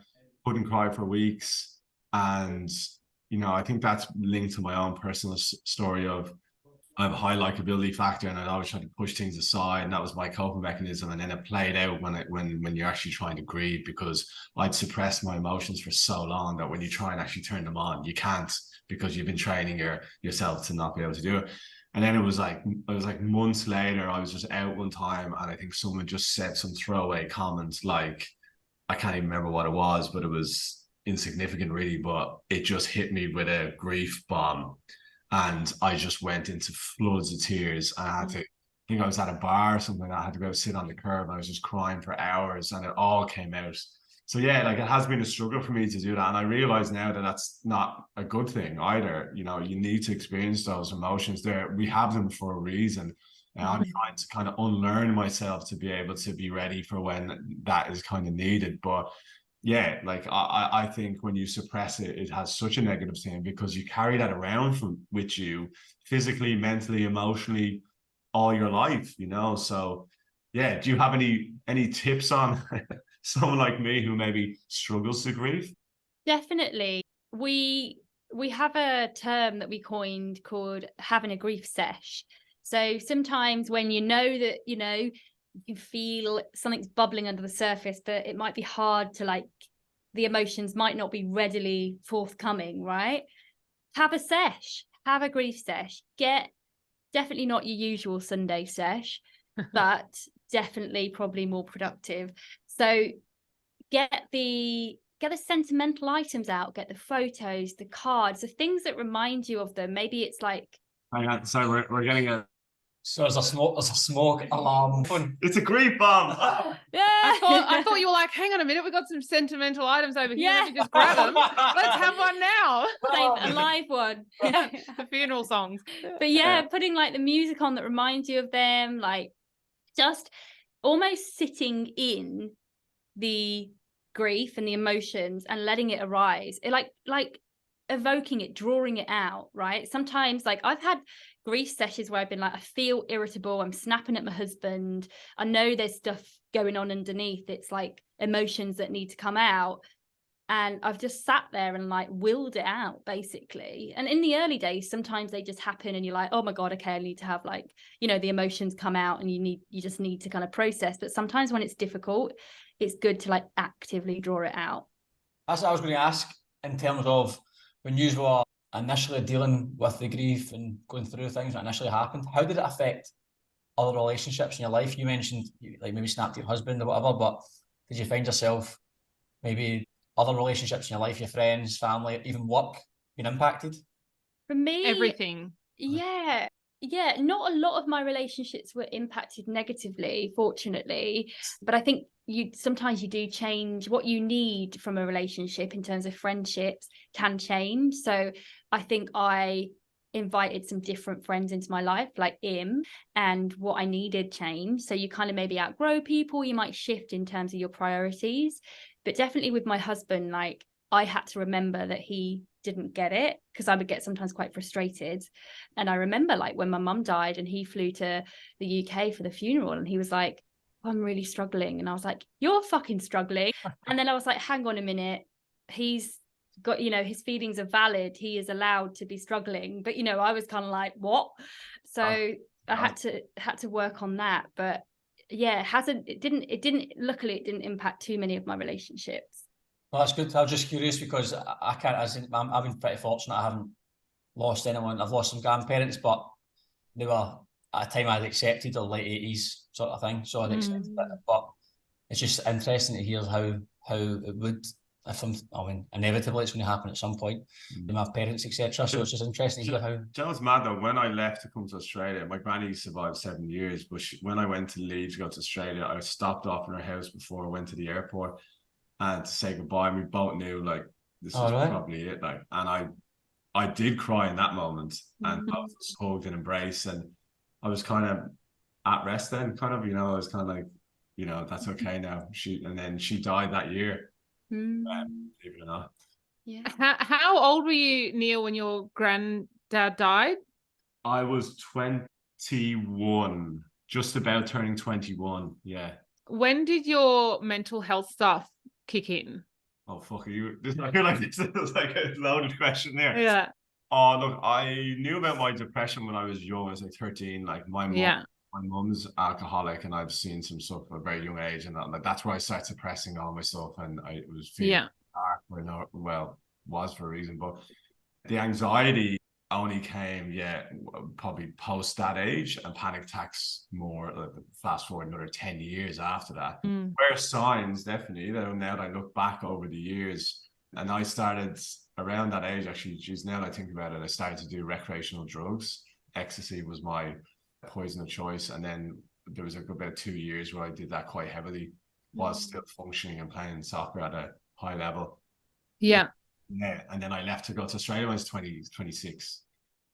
for weeks. And, I think that's linked to my own personal story of I have a high likability factor, and I'd always try to push things aside, and that was my coping mechanism. And then it played out when you're actually trying to grieve, because I'd suppressed my emotions for so long that when you try and actually turn them on, you can't, because you've been training yourself to not be able to do it. And then it was like months later, I was just out one time, and I think someone just said some throwaway comment, like, I can't even remember what it was, but it was insignificant really, but it just hit me with a grief bomb. And I just went into floods of tears. And I had to, I think I was at a bar or something. I had to go sit on the curb, and I was just crying for hours, and it all came out. So yeah, like, it has been a struggle for me to do that. And I realize now that that's not a good thing either. You know, you need to experience those emotions there. We have them for a reason. And I'm trying to kind of unlearn myself to be able to be ready for when that is kind of needed. But yeah, like, I think when you suppress it, it has such a negative thing, because you carry that around with you physically, mentally, emotionally, all your life, you know? So yeah, do you have any tips on someone like me who maybe struggles to grieve? Definitely. We have a term that we coined called having a grief sesh. So sometimes when you know that, you know, you feel something's bubbling under the surface, but it might be hard to, like, the emotions might not be readily forthcoming, right? Have a sesh, have a grief sesh. Get definitely not your usual Sunday sesh, but definitely probably more productive. So get the sentimental items out, get the photos, the cards, the things that remind you of them. Maybe it's like, Hang on, sorry, we're getting a. So there's a smoke alarm. It's a grief bomb. yeah. I thought you were like, hang on a minute, we've got some sentimental items over here. Yeah. Let me just grab them. Let's have one now. Like a live one. The funeral songs. But yeah, putting like the music on that reminds you of them, like just almost sitting in the grief and the emotions and letting it arise. It like evoking it, drawing it out, right? Sometimes, like, I've had grief sessions where I've been like, I feel irritable, I'm snapping at my husband, I know there's stuff going on underneath, it's like emotions that need to come out, and I've just sat there and like willed it out basically. And in the early days, sometimes they just happen and you're like, oh my god, okay, I need to have, like, you know, the emotions come out, and you just need to kind of process. But sometimes when it's difficult, it's good to like actively draw it out. That's what I was going to ask, in terms of when you were initially dealing with the grief and going through things that initially happened, how did it affect other relationships in your life? You mentioned you, like, maybe snapped at your husband or whatever, but did you find yourself maybe other relationships in your life, your friends, family, even work, being impacted? For me, everything. Yeah. Not a lot of my relationships were impacted negatively, fortunately. But I think sometimes you do change what you need from a relationship in terms of friendships can change. So I think I invited some different friends into my life, like and what I needed changed. So you kind of maybe outgrow people, you might shift in terms of your priorities. But definitely with my husband, like, I had to remember that he didn't get it, because I would get sometimes quite frustrated. And I remember, like, when my mum died and he flew to the UK for the funeral, and he was like, I'm really struggling. And I was like, you're fucking struggling. And then I was like, hang on a minute, he's got, you know, his feelings are valid, he is allowed to be struggling. But, you know, I was kind of like, what? So I had to work on that. But yeah, luckily it didn't impact too many of my relationships. Well, that's good. I was just curious because I can't, I've been pretty fortunate. I haven't lost anyone. I've lost some grandparents, but they were at a time I'd accepted, the late 80s sort of thing. So I'd accepted it. But it's just interesting to hear how it would, inevitably it's going to happen at some point with my parents, etc. So it's just interesting to hear how. That was mad though. When I left to come to Australia, my granny survived 7 years, but when I went to leave to go to Australia, I stopped off in her house before I went to the airport and to say goodbye. And we both knew, like, this is probably it. Like, and I did cry in that moment, and I was just hugged and embraced, and I was kind of at rest then, kind of, you know, I was kind of like, you know, that's okay now. And then she died that year. Believe it or not. Yeah. How old were you, Neil, when your granddad died? I was 21, just about turning 21. Yeah. When did your mental health stuff kick in? Oh, fuck you. I feel like this is like a loaded question there. Yeah. Oh, look, I knew about my depression when I was young. I was like 13. Like my mum's alcoholic, and I've seen some stuff at a very young age, and like that's where I started suppressing all my stuff, and I was feeling dark for was for a reason, but the anxiety only came, probably post that age, and panic attacks more. Like, fast forward another 10 years after that. Where signs definitely that now that I look back over the years, and I started around that age, actually, geez, now that I think about it, I started to do recreational drugs. Ecstasy was my poison of choice. And then there was about 2 years where I did that quite heavily, while still functioning and playing soccer at a high level. Yeah. Yeah. And then I left to go to Australia when I was 26.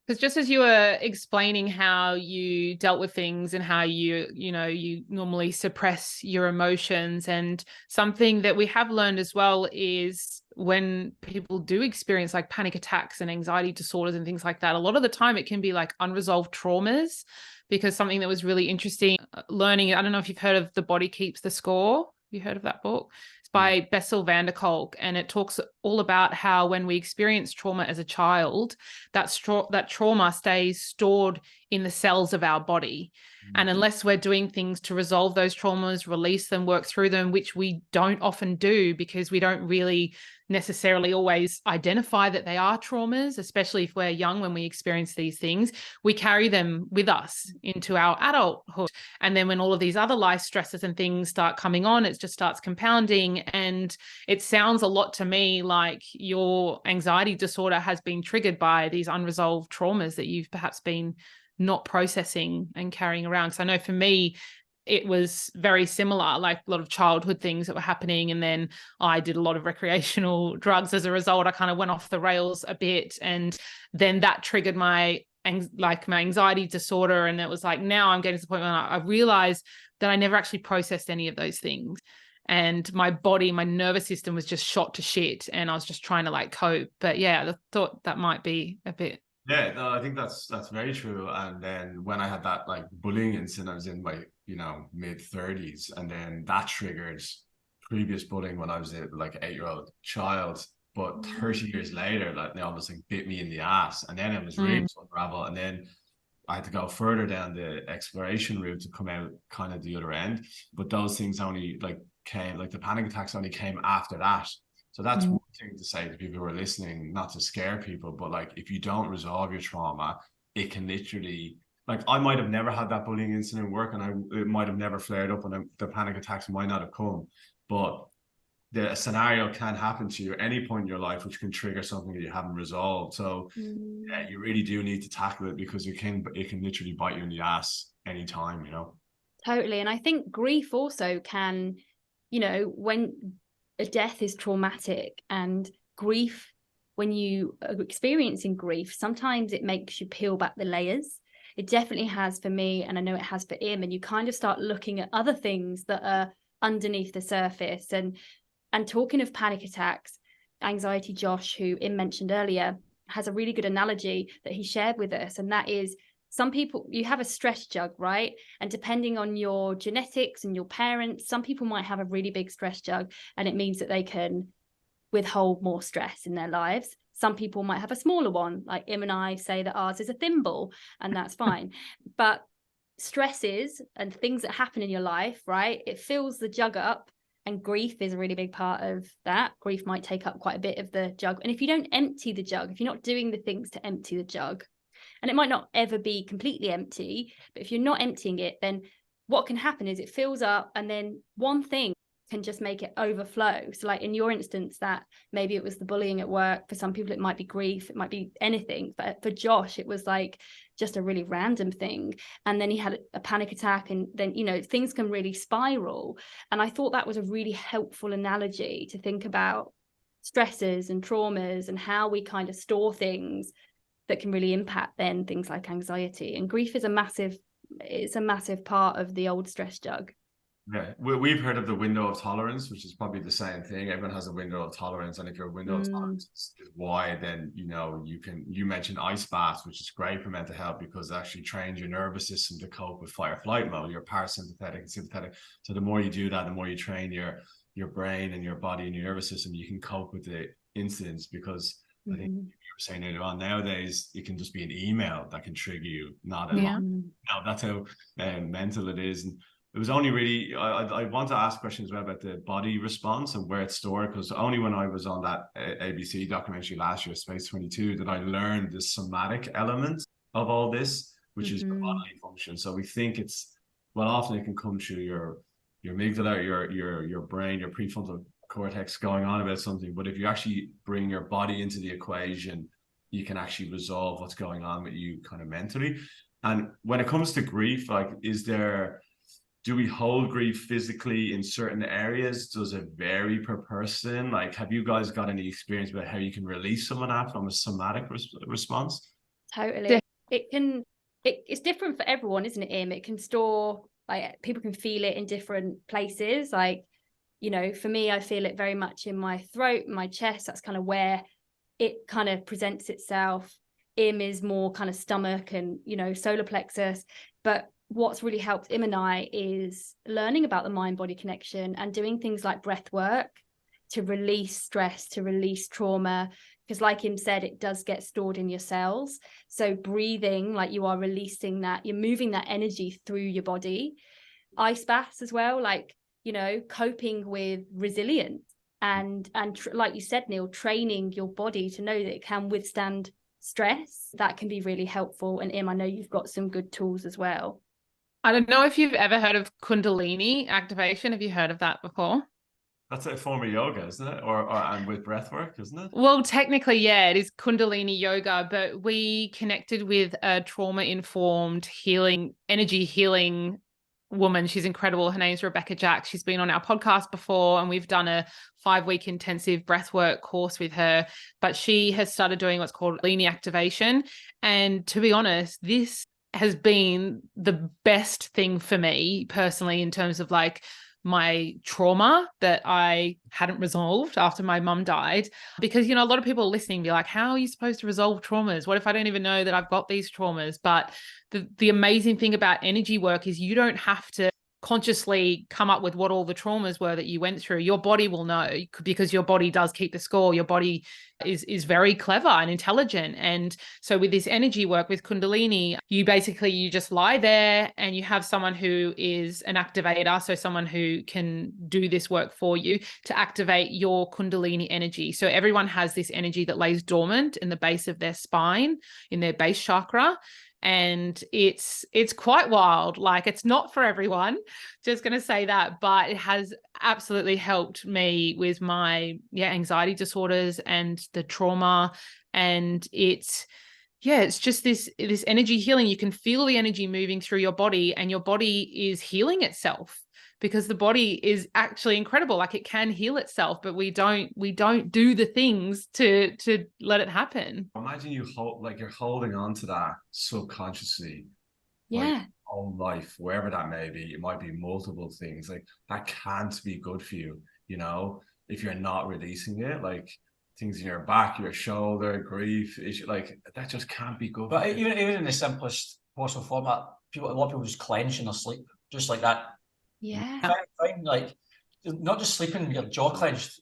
Because just as you were explaining how you dealt with things and how you normally suppress your emotions, and something that we have learned as well is when people do experience like panic attacks and anxiety disorders and things like that, a lot of the time it can be like unresolved traumas. Because something that was really interesting learning, I don't know if you've heard of The Body Keeps the Score. You heard of that book? It's by Bessel van der Kolk, and it talks all about how when we experience trauma as a child, that trauma stays stored in the cells of our body. And unless we're doing things to resolve those traumas, release them, work through them, which we don't often do because we don't really necessarily always identify that they are traumas, especially if we're young when we experience these things, we carry them with us into our adulthood. And then when all of these other life stresses and things start coming on, it just starts compounding. And it sounds a lot to me like your anxiety disorder has been triggered by these unresolved traumas that you've perhaps been not processing and carrying around. Because I know for me, it was very similar, like a lot of childhood things that were happening. And then I did a lot of recreational drugs. As a result, I kind of went off the rails a bit. And then that triggered my anxiety disorder. And it was like, now I'm getting to the point where I realized that I never actually processed any of those things. And my body, my nervous system was just shot to shit. And I was just trying to like cope. But yeah, I thought that might be a bit. Yeah, no, I think that's very true. And then when I had that like bullying incident, I was in my mid 30s, and then that triggered previous bullying when I was a like 8-year-old child. But 30 years later, like they almost like bit me in the ass, and then it was really to unravel. And then I had to go further down the exploration route to come out kind of the other end. But those things only came, like the panic attacks only came after that. So that's one thing to say to people who are listening, not to scare people, but like if you don't resolve your trauma, it can literally, like I might have never had that bullying incident work, and it might have never flared up, and the panic attacks might not have come, but the scenario can happen to you at any point in your life, which can trigger something that you haven't resolved. So yeah, you really do need to tackle it, because it can literally bite you in the ass anytime, Totally. And I think grief also can, when a death is traumatic, and grief, when you are experiencing grief, sometimes it makes you peel back the layers. It definitely has for me, and I know it has for Im, and you kind of start looking at other things that are underneath the surface. And talking of panic attacks, Anxiety Josh, who Im mentioned earlier, has a really good analogy that he shared with us, and that is, some people, you have a stress jug, right? And depending on your genetics and your parents, some people might have a really big stress jug, and it means that they can withhold more stress in their lives. Some people might have a smaller one, like Im and I say that ours is a thimble, and that's fine. But stresses and things that happen in your life, right? It fills the jug up, and grief is a really big part of that. Grief might take up quite a bit of the jug. And if you don't empty the jug, if you're not doing the things to empty the jug, and it might not ever be completely empty, but if you're not emptying it, then what can happen is it fills up, and then one thing can just make it overflow. So like in your instance, that maybe it was the bullying at work. For some people, it might be grief, it might be anything. But for Josh, it was like just a really random thing. And then he had a panic attack, and then, things can really spiral. And I thought that was a really helpful analogy to think about stresses and traumas and how we kind of store things that can really impact then things like anxiety. And grief is a massive part of the old stress jug. Yeah, we've heard of the window of tolerance, which is probably the same thing. Everyone has a window of tolerance, and if your window of tolerance is wide, then you mentioned ice baths, which is great for mental health, because it actually trains your nervous system to cope with fight or flight mode, your parasympathetic and sympathetic. So the more you do that, the more you train your brain and your body and your nervous system, you can cope with the incidents. Because I think you were saying earlier on, nowadays it can just be an email that can trigger you. Not Yeah. now that's how mental it is. And it was only really I want to ask questions about the body response and where it's stored, because only when I was on that ABC documentary last year, Space 22, that I learned the somatic element of all this, which is the bodily function. So we think it's, well, often it can come through your amygdala, your brain, your prefrontal cortex going on about something. But if you actually bring your body into the equation, you can actually resolve what's going on with you kind of mentally. And when it comes to grief, like, do we hold grief physically in certain areas? Does it vary per person? Like, have you guys got any experience about how you can release some of that from a somatic response? Totally. It's different for everyone, isn't it, Im? It can store, like, people can feel it in different places. Like, you know, for me, I feel it very much in my throat, my chest. That's kind of where it kind of presents itself. Im is more kind of stomach and, you know, solar plexus. But what's really helped Im and I is learning about the mind-body connection and doing things like breath work to release stress, to release trauma. Because like Im said, it does get stored in your cells. So breathing, like, you are releasing that, you're moving that energy through your body. Ice baths as well, like, you know, coping with resilience and like you said, Neil, training your body to know that it can withstand stress. That can be really helpful. And Im, I know you've got some good tools as well. I don't know if you've ever heard of Kundalini activation. Have you heard of that before? That's a form of yoga, isn't it? Or and with breath work, isn't it? Well, technically, yeah, it is Kundalini yoga, but we connected with a trauma-informed healing, energy healing woman. She's incredible. Her name's Rebecca Jack. She's been on our podcast before, and we've done a 5-week intensive breathwork course with her. But she has started doing what's called Kundalini activation. And to be honest, this has been the best thing for me personally in terms of like my trauma that I hadn't resolved after my mum died. Because, you know, a lot of people listening be like, how are you supposed to resolve traumas? What if I don't even know that I've got these traumas? But the amazing thing about energy work is you don't have to consciously come up with what all the traumas were that you went through. Your body will know, because your body does keep the score. Your body is very clever and intelligent. And so with this energy work with Kundalini, you just lie there and you have someone who is an activator, so someone who can do this work for you to activate your Kundalini energy. So everyone has this energy that lays dormant in the base of their spine, in their base chakra. And it's quite wild. Like, it's not for everyone, just going to say that, but it has absolutely helped me with my anxiety disorders and the trauma. And it's just this energy healing. You can feel the energy moving through your body, and your body is healing itself, because the body is actually incredible. Like, it can heal itself, but we don't do the things to let it happen. Imagine you're holding on to that subconsciously. Yeah. Like, all life, wherever that may be. It might be multiple things. Like, that can't be good for you, you know, if you're not releasing it. Like, things in your back, your shoulder, grief, like, that just can't be good. But even in the simplest possible format, a lot of people just clench in their sleep, just like that. Yeah. Fine, like, not just sleeping, your jaw clenched.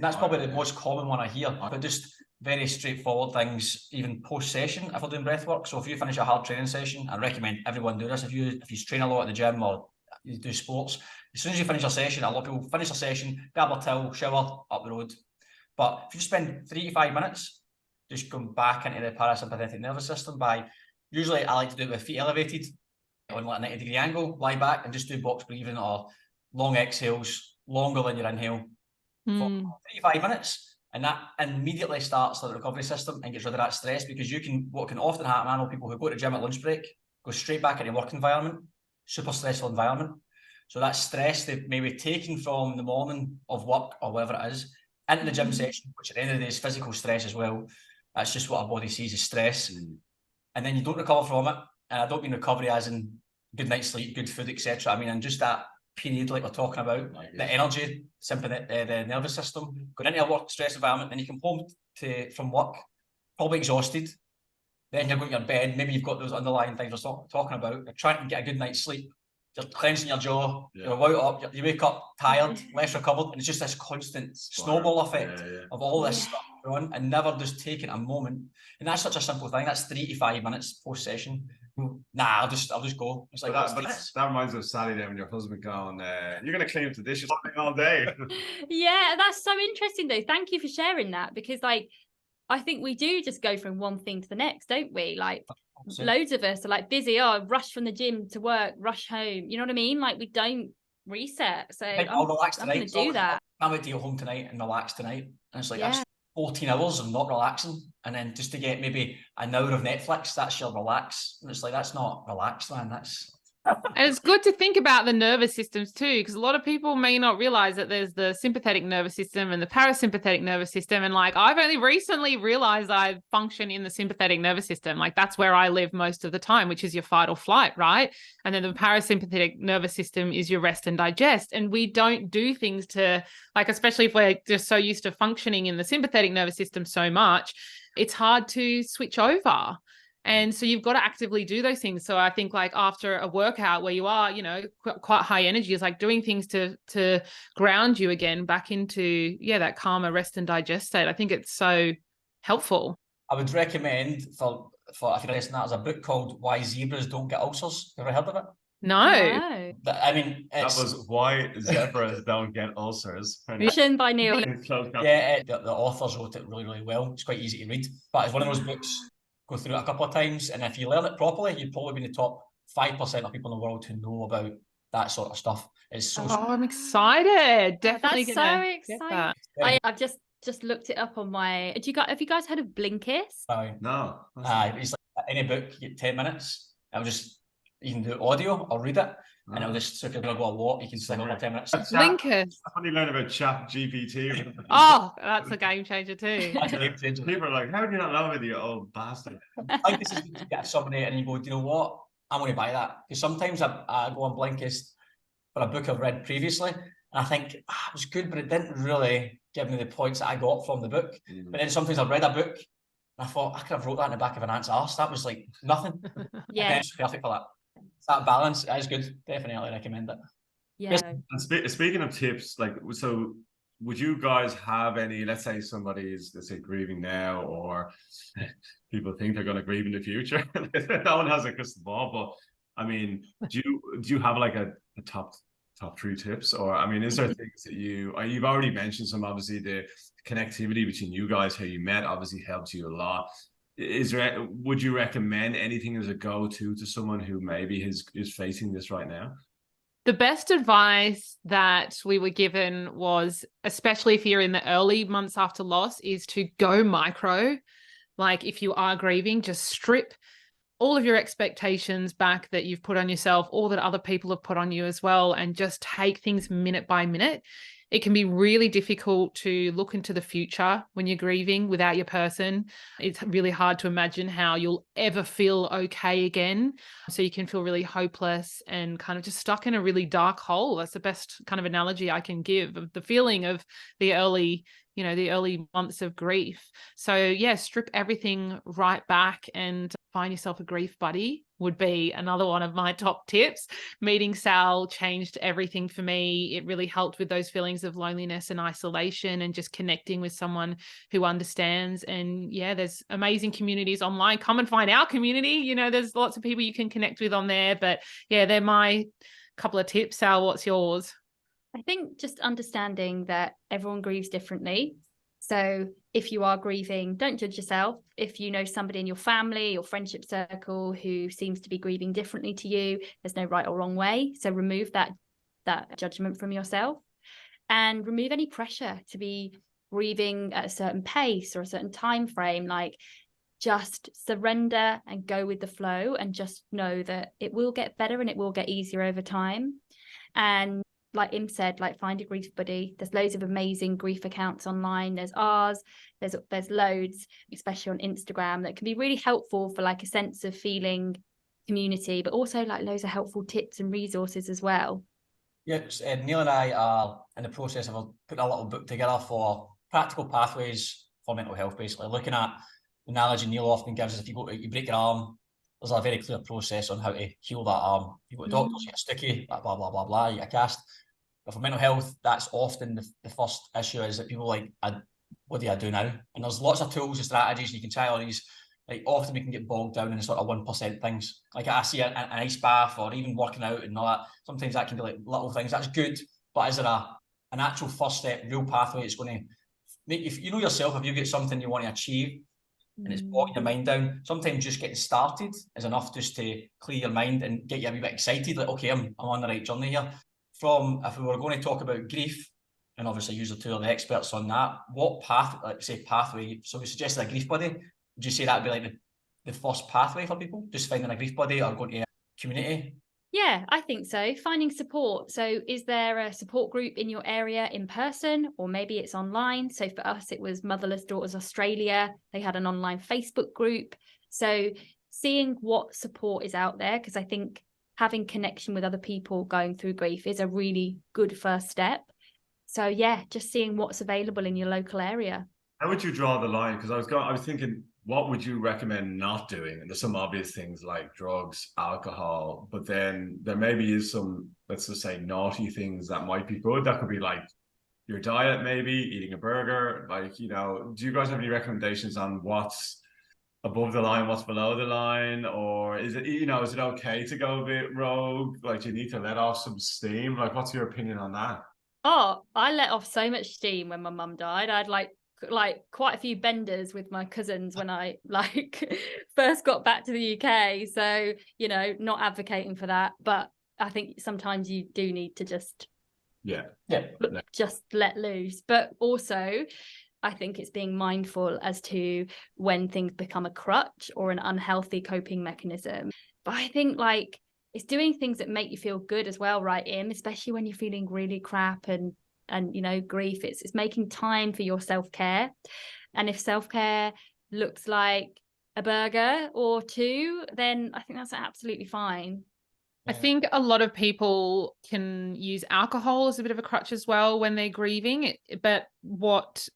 That's probably the most common one I hear. But just very straightforward things, even post-session, if we're doing breath work. So if you finish a hard training session, I recommend everyone do this. If you train a lot at the gym or you do sports, as soon as you finish a session, a lot of people finish a session, grab a towel, shower, up the road. But if you spend 3 to 5 minutes just going back into the parasympathetic nervous system usually I like to do it with feet elevated on like a 90-degree angle, lie back and just do box breathing or long exhales, longer than your inhale for 3 to 5 minutes. And that immediately starts the recovery system and gets rid of that stress, because what can often happen, I know people who go to the gym at lunch break, go straight back into work environment, super stressful environment. So that stress they've maybe taken from the morning of work or whatever it is, into the gym session, which at the end of the day is physical stress as well. That's just what our body sees as stress. And then you don't recover from it. And I don't mean recovery as in good night's sleep, good food, etc. I mean, in just that period like we're talking about, the energy, the nervous system, going into a work stress environment, then you come home from work, probably exhausted. Then you're going to your bed, maybe you've got those underlying things we're talking about. You're trying to get a good night's sleep. You're cleansing your jaw, you're wound up, you wake up tired, less recovered, and it's just this constant snowball effect of all this stuff on and never just taking a moment. And that's such a simple thing. That's 3 to 5 minutes post session. Nah, I'll just go. It's like that reminds me of Sally then when your husband going, you're gonna clean up the dishes all day. Yeah, that's so interesting though. Thank you for sharing that, because like I think we do just go from one thing to the next, don't we? Like loads of us are like busy, rush from the gym to work, rush home. You know what I mean? Like we don't reset. So I'll relax tonight. I'm gonna do that. I'm going to go home tonight and relax tonight. And it's like, that's 14 hours of not relaxing. And then just to get maybe an hour of Netflix, that's your relax. And it's like, that's not relaxed, man. That's... And it's good to think about the nervous systems too, because a lot of people may not realize that there's the sympathetic nervous system and the parasympathetic nervous system. And like, I've only recently realized I function in the sympathetic nervous system. Like that's where I live most of the time, which is your fight or flight, right? And then the parasympathetic nervous system is your rest and digest. And we don't do things to, like, especially if we're just so used to functioning in the sympathetic nervous system so much, it's hard to switch over. And so you've got to actively do those things. So I think like after a workout where you are, you know, quite high energy, is like doing things to ground you again back into, that calmer rest and digest state. I think it's so helpful. I would recommend for if you're listening, there's a book called Why Zebras Don't Get Ulcers. Have you ever heard of it? No. I mean, that was Why Zebras Don't Get Ulcers. Written by Neil. Yeah, the authors wrote it really, really well. It's quite easy to read, but it's one of those books. Go through it a couple of times, and if you learn it properly, you'd probably be in the top 5% of people in the world who know about that sort of stuff. It's so. I'm excited. Definitely. That's so exciting. I've just looked it up on my. Have you guys heard of Blinkist? No. It's like any book. You get 10 minutes. You can do audio or read it, and it'll just, so if you're going to go a walk, you can spend over 10 minutes. Blinkist. I only learned about Chat GPT. Oh, that's a game changer too. That's a game changer. People are like, how do you not know with you, old bastard? I think this is good to get somebody and you go, do you know what? I'm going to buy that. Because sometimes I go on Blinkist for a book I've read previously, and I think it was good, but it didn't really give me the points that I got from the book. But then sometimes I've read a book and I thought I could have wrote that in the back of an ant's arse. That was like nothing. Yeah, it's perfect for that. That balance is good. Definitely recommend it. Yeah. And speaking of tips, like, so would you guys have any, let's say somebody is, let's say, grieving now, or people think they're going to grieve in the future? No one has a crystal ball, but I mean, do you have like a top 3 tips? Or I mean, is there things that you've already mentioned some, obviously the connectivity between you guys, how you met obviously helped you a lot. Would you recommend anything as a go-to to someone who maybe is facing this right now? The best advice that we were given was, especially if you're in the early months after loss, is to go micro. Like if you are grieving, just strip all of your expectations back that you've put on yourself, all that other people have put on you as well, and just take things minute by minute. It can be really difficult to look into the future when you're grieving without your person. It's really hard to imagine how you'll ever feel okay again. So you can feel really hopeless and kind of just stuck in a really dark hole. That's the best kind of analogy I can give of the feeling of the early months of grief. So yeah, strip everything right back and find yourself a grief buddy would be another one of my top tips. Meeting Sal changed everything for me. It really helped with those feelings of loneliness and isolation and just connecting with someone who understands. And yeah, there's amazing communities online. Come and find our community. You know, there's lots of people you can connect with on there. But yeah, they're my couple of tips. Sal, what's yours? I think just understanding that everyone grieves differently. So if you are grieving, don't judge yourself. If you know somebody in your family or friendship circle who seems to be grieving differently to you, there's no right or wrong way. So remove that judgment from yourself and remove any pressure to be grieving at a certain pace or a certain time frame. Like just surrender and go with the flow and just know that it will get better and it will get easier over time. And like Im said, like find a grief buddy. There's loads of amazing grief accounts online. There's ours. There's loads, especially on Instagram, that can be really helpful for like a sense of feeling community, but also like loads of helpful tips and resources as well. Yes, Neil and I are in the process of putting a little book together for practical pathways for mental health, basically looking at the analogy Neil often gives us. If you break your arm, there's a very clear process on how to heal that arm. You go to doctors, you get sticky, blah, blah, blah, blah, blah, you get a cast. But for mental health, that's often the first issue, is that people like, I what do I do now? And there's lots of tools and strategies, and you can try all these. Like often we can get bogged down in the sort of 1% things. Like I see an ice bath or even working out and all that. Sometimes that can be like little things. That's good, but is there an actual first step, real pathway that's going to make you know yourself, if you get something you want to achieve and it's bogging your mind down, sometimes just getting started is enough just to clear your mind and get you a wee bit excited. Like, okay, I'm on the right journey here. If we were going to talk about grief, and obviously use the two of the experts on that, what pathway, so we suggested a grief buddy. Would you say that would be like the first pathway for people? Just finding a grief buddy or going to a community? Yeah, I think so. Finding support. So is there a support group in your area in person, or maybe it's online? So for us, it was Motherless Daughters Australia. They had an online Facebook group. So seeing what support is out there, because I think having connection with other people going through grief is a really good first step. So yeah, just seeing what's available in your local area. How would you draw the line? Because I was thinking, what would you recommend not doing? And there's some obvious things like drugs, alcohol, but then there maybe is some, let's just say, naughty things that might be good. That could be like your diet, maybe eating a burger. Like, you know, do you guys have any recommendations on what's above the line, what's below the line? Or is it, you know, is it okay to go a bit rogue? Like, do you need to let off some steam? Like, what's your opinion on that? Oh, I let off so much steam when my mum died. I'd like quite a few benders with my cousins when I first got back to the UK. So, you know, not advocating for that, but I think sometimes you do need to just let loose. But also I think it's being mindful as to when things become a crutch or an unhealthy coping mechanism. But I think like it's doing things that make you feel good as well, right, Im? Especially when you're feeling really crap and you know, grief. It's making time for your self-care. And if self-care looks like a burger or two, then I think that's absolutely fine. I think a lot of people can use alcohol as a bit of a crutch as well when they're grieving. But what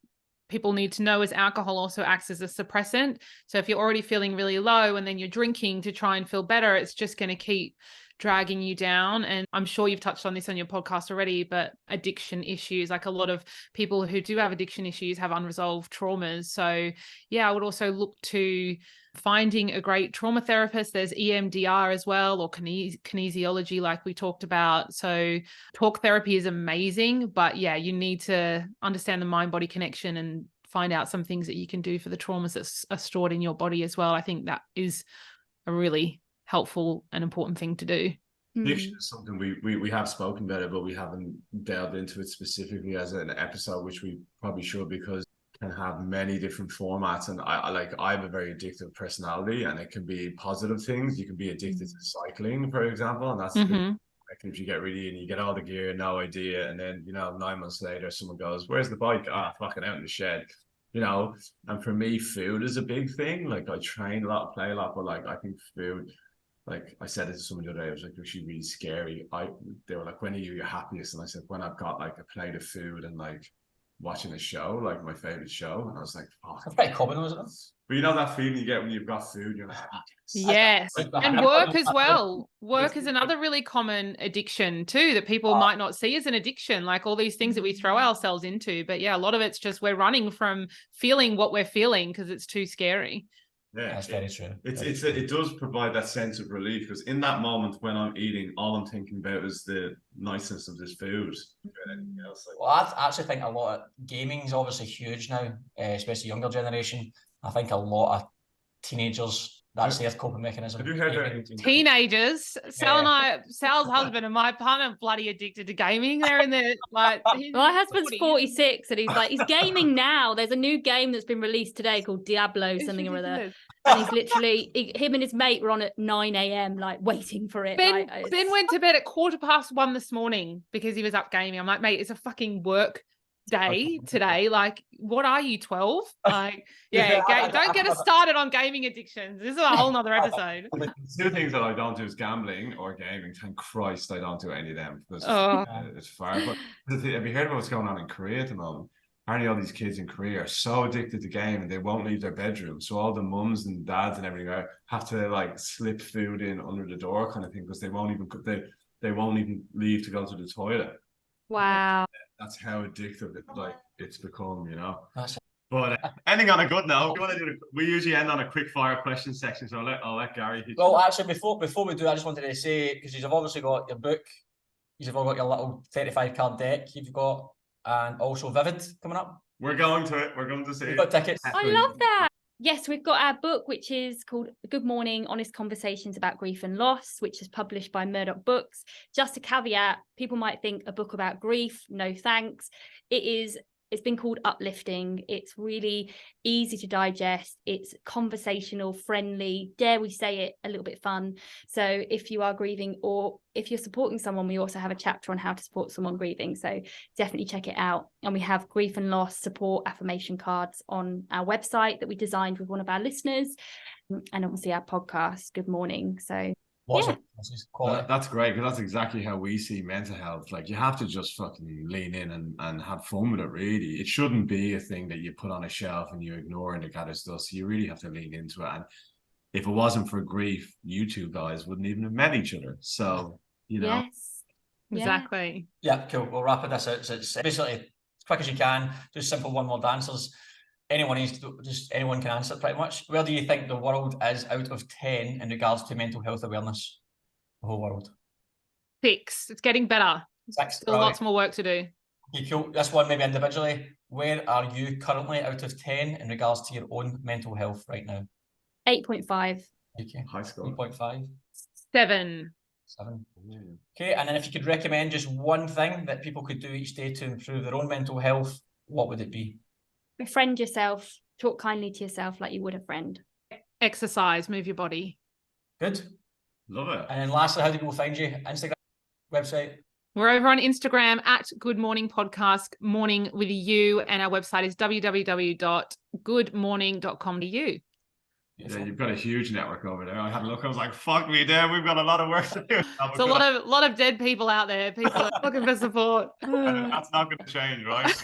people need to know is alcohol also acts as a suppressant. So if you're already feeling really low and then you're drinking to try and feel better, it's just going to keep dragging you down. And I'm sure you've touched on this on your podcast already, but addiction issues, like a lot of people who do have addiction issues have unresolved traumas. So yeah, I would also look to finding a great trauma therapist. There's EMDR as well, or kinesiology, like we talked about. So talk therapy is amazing, but yeah, you need to understand the mind-body connection and find out some things that you can do for the traumas that are stored in your body as well. I think that is a really helpful and important thing to do. Addiction is something we have spoken about it, but we haven't delved into it specifically as an episode, which we probably should, because it can have many different formats. And I have a very addictive personality, and it can be positive things. You can be addicted to cycling, for example, and that's if you get really and you get all the gear, no idea, and then, you know, 9 months later someone goes, "Where's the bike?" Fucking out in the shed. You know, and for me, food is a big thing. Like I train a lot, play a lot, but like I think food, like I said it to someone the other day, I was like, actually really scary. They were like, "When are you your happiest?" And I said, "When I've got like a plate of food and like watching a show, like my favorite show." And I was like, "Oh, that's pretty common, wasn't it?" But you know that feeling you get when you've got food, you're like, yes. And work as well. Work is another really common addiction too, that people might not see as an addiction, like all these things that we throw ourselves into. But yeah, a lot of it's just we're running from feeling what we're feeling because it's too scary. Yeah, that's very true. It does provide that sense of relief, because in that moment when I'm eating, all I'm thinking about is the niceness of this food. Anything else, like, well, I actually think a lot of gaming is obviously huge now, especially younger generation. I think a lot of teenagers, that's their coping mechanism. Have you heard anything? Teenagers, Sal's husband and my partner are bloody addicted to gaming. They're in their like. My husband's 46 and he's gaming now. There's a new game that's been released today called Diablo something or other. And he's literally, him and his mate were on at 9 a.m. like waiting for it. Ben went to bed at 1:15 this morning because he was up gaming. I'm like, mate, it's a fucking work day today. Like, what are you, 12? Like, don't get us started on gaming addictions. This is a whole nother episode. The two things that I don't do is gambling or gaming. Thank Christ I don't do any of them, because it's far. But have you heard about what's going on in Korea at the moment? Apparently all these kids in Korea are so addicted to game and they won't leave their bedroom. So all the mums and dads and everything have to like slip food in under the door kind of thing, because they won't even leave to go to the toilet. Wow. That's how addictive it's become, you know. But ending on a good note, we usually end on a quick fire question section. So I'll let Gary. Well, actually, before we do, I just wanted to say, because you've obviously got your book, you've all got your little 35 card deck you've got, and also Vivid coming up. We're going to it. We're going to see We've it. got tickets. I love that. Yes, we've got our book, which is called Good Mourning, Honest Conversations About Grief and Loss, which is published by Murdoch Books. Just a caveat, people might think a book about grief. No thanks. It's been called Uplifting. It's really easy to digest. It's conversational, friendly, dare we say it, a little bit fun. So if you are grieving or if you're supporting someone, we also have a chapter on how to support someone grieving. So definitely check it out. And we have grief and loss support affirmation cards on our website that we designed with one of our listeners. And obviously our podcast, Good Mourning. So that's great, because that's exactly how we see mental health. Like, you have to just fucking lean in and have fun with it. Really, it shouldn't be a thing that you put on a shelf and you ignore and the kind of stuff. So you really have to lean into it. And if it wasn't for grief, you two guys wouldn't even have met each other. So Yes, exactly. Yeah, cool. We'll wrap this out. So it's basically as quick as you can, just simple one-word answers. Anyone can answer it pretty much. Where do you think the world is out of 10 in regards to mental health awareness? The whole world. 6. It's getting better. 6. Still lots more work to do. Okay, cool. This one maybe individually. Where are you currently out of 10 in regards to your own mental health right now? 8.5. Okay. High score. 8.5. 7. 7. Okay, and then if you could recommend just one thing that people could do each day to improve their own mental health, what would it be? Befriend yourself. Talk kindly to yourself like you would a friend. Exercise. Move your body. Good. Love it. And then lastly, how do people find you? Instagram, website? We're over on Instagram at Good Mourning Podcast, Mourning with a U, and our website is www.goodmourning.com.au. Yeah, you've got a huge network over there. I had a look. I was like, "Fuck me, damn, we've got a lot of work to do." It's a lot of dead people out there. People are looking for support. And that's not going to change, right?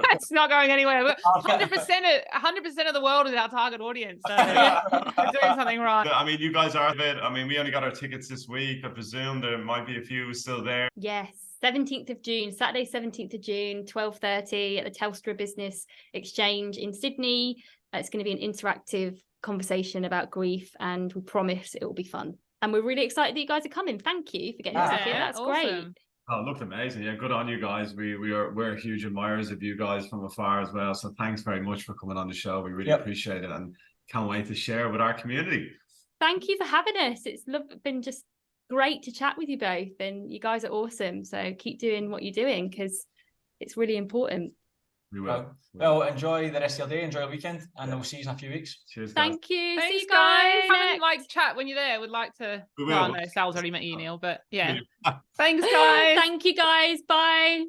That's not going anywhere. 100% of the world is our target audience. So we're doing something right. I mean, you guys are a bit. I mean, we only got our tickets this week. I presume there might be a few still there. Yes. 17th of June, Saturday, 17th of June, 12:30 at the Telstra Business Exchange in Sydney. It's going to be an interactive conversation about grief, and we promise it will be fun. And we're really excited that you guys are coming. Thank you for getting us here. That's awesome. Great. Oh, it looked amazing. Yeah, good on you guys. We're huge admirers of you guys from afar as well. So thanks very much for coming on the show. We really appreciate it and can't wait to share with our community. Thank you for having us. It's been just great to chat with you both, and you guys are awesome. So keep doing what you're doing because it's really important. We will. Well, enjoy the rest of your day, enjoy your weekend, and we'll see you in a few weeks. Cheers, guys. Thank you. Thanks, see you guys. Come and like chat when you're there. We'd like to. We will. Well, no, Sal's already met you, Neil, but yeah. Thanks, guys. Thank you, guys. Bye.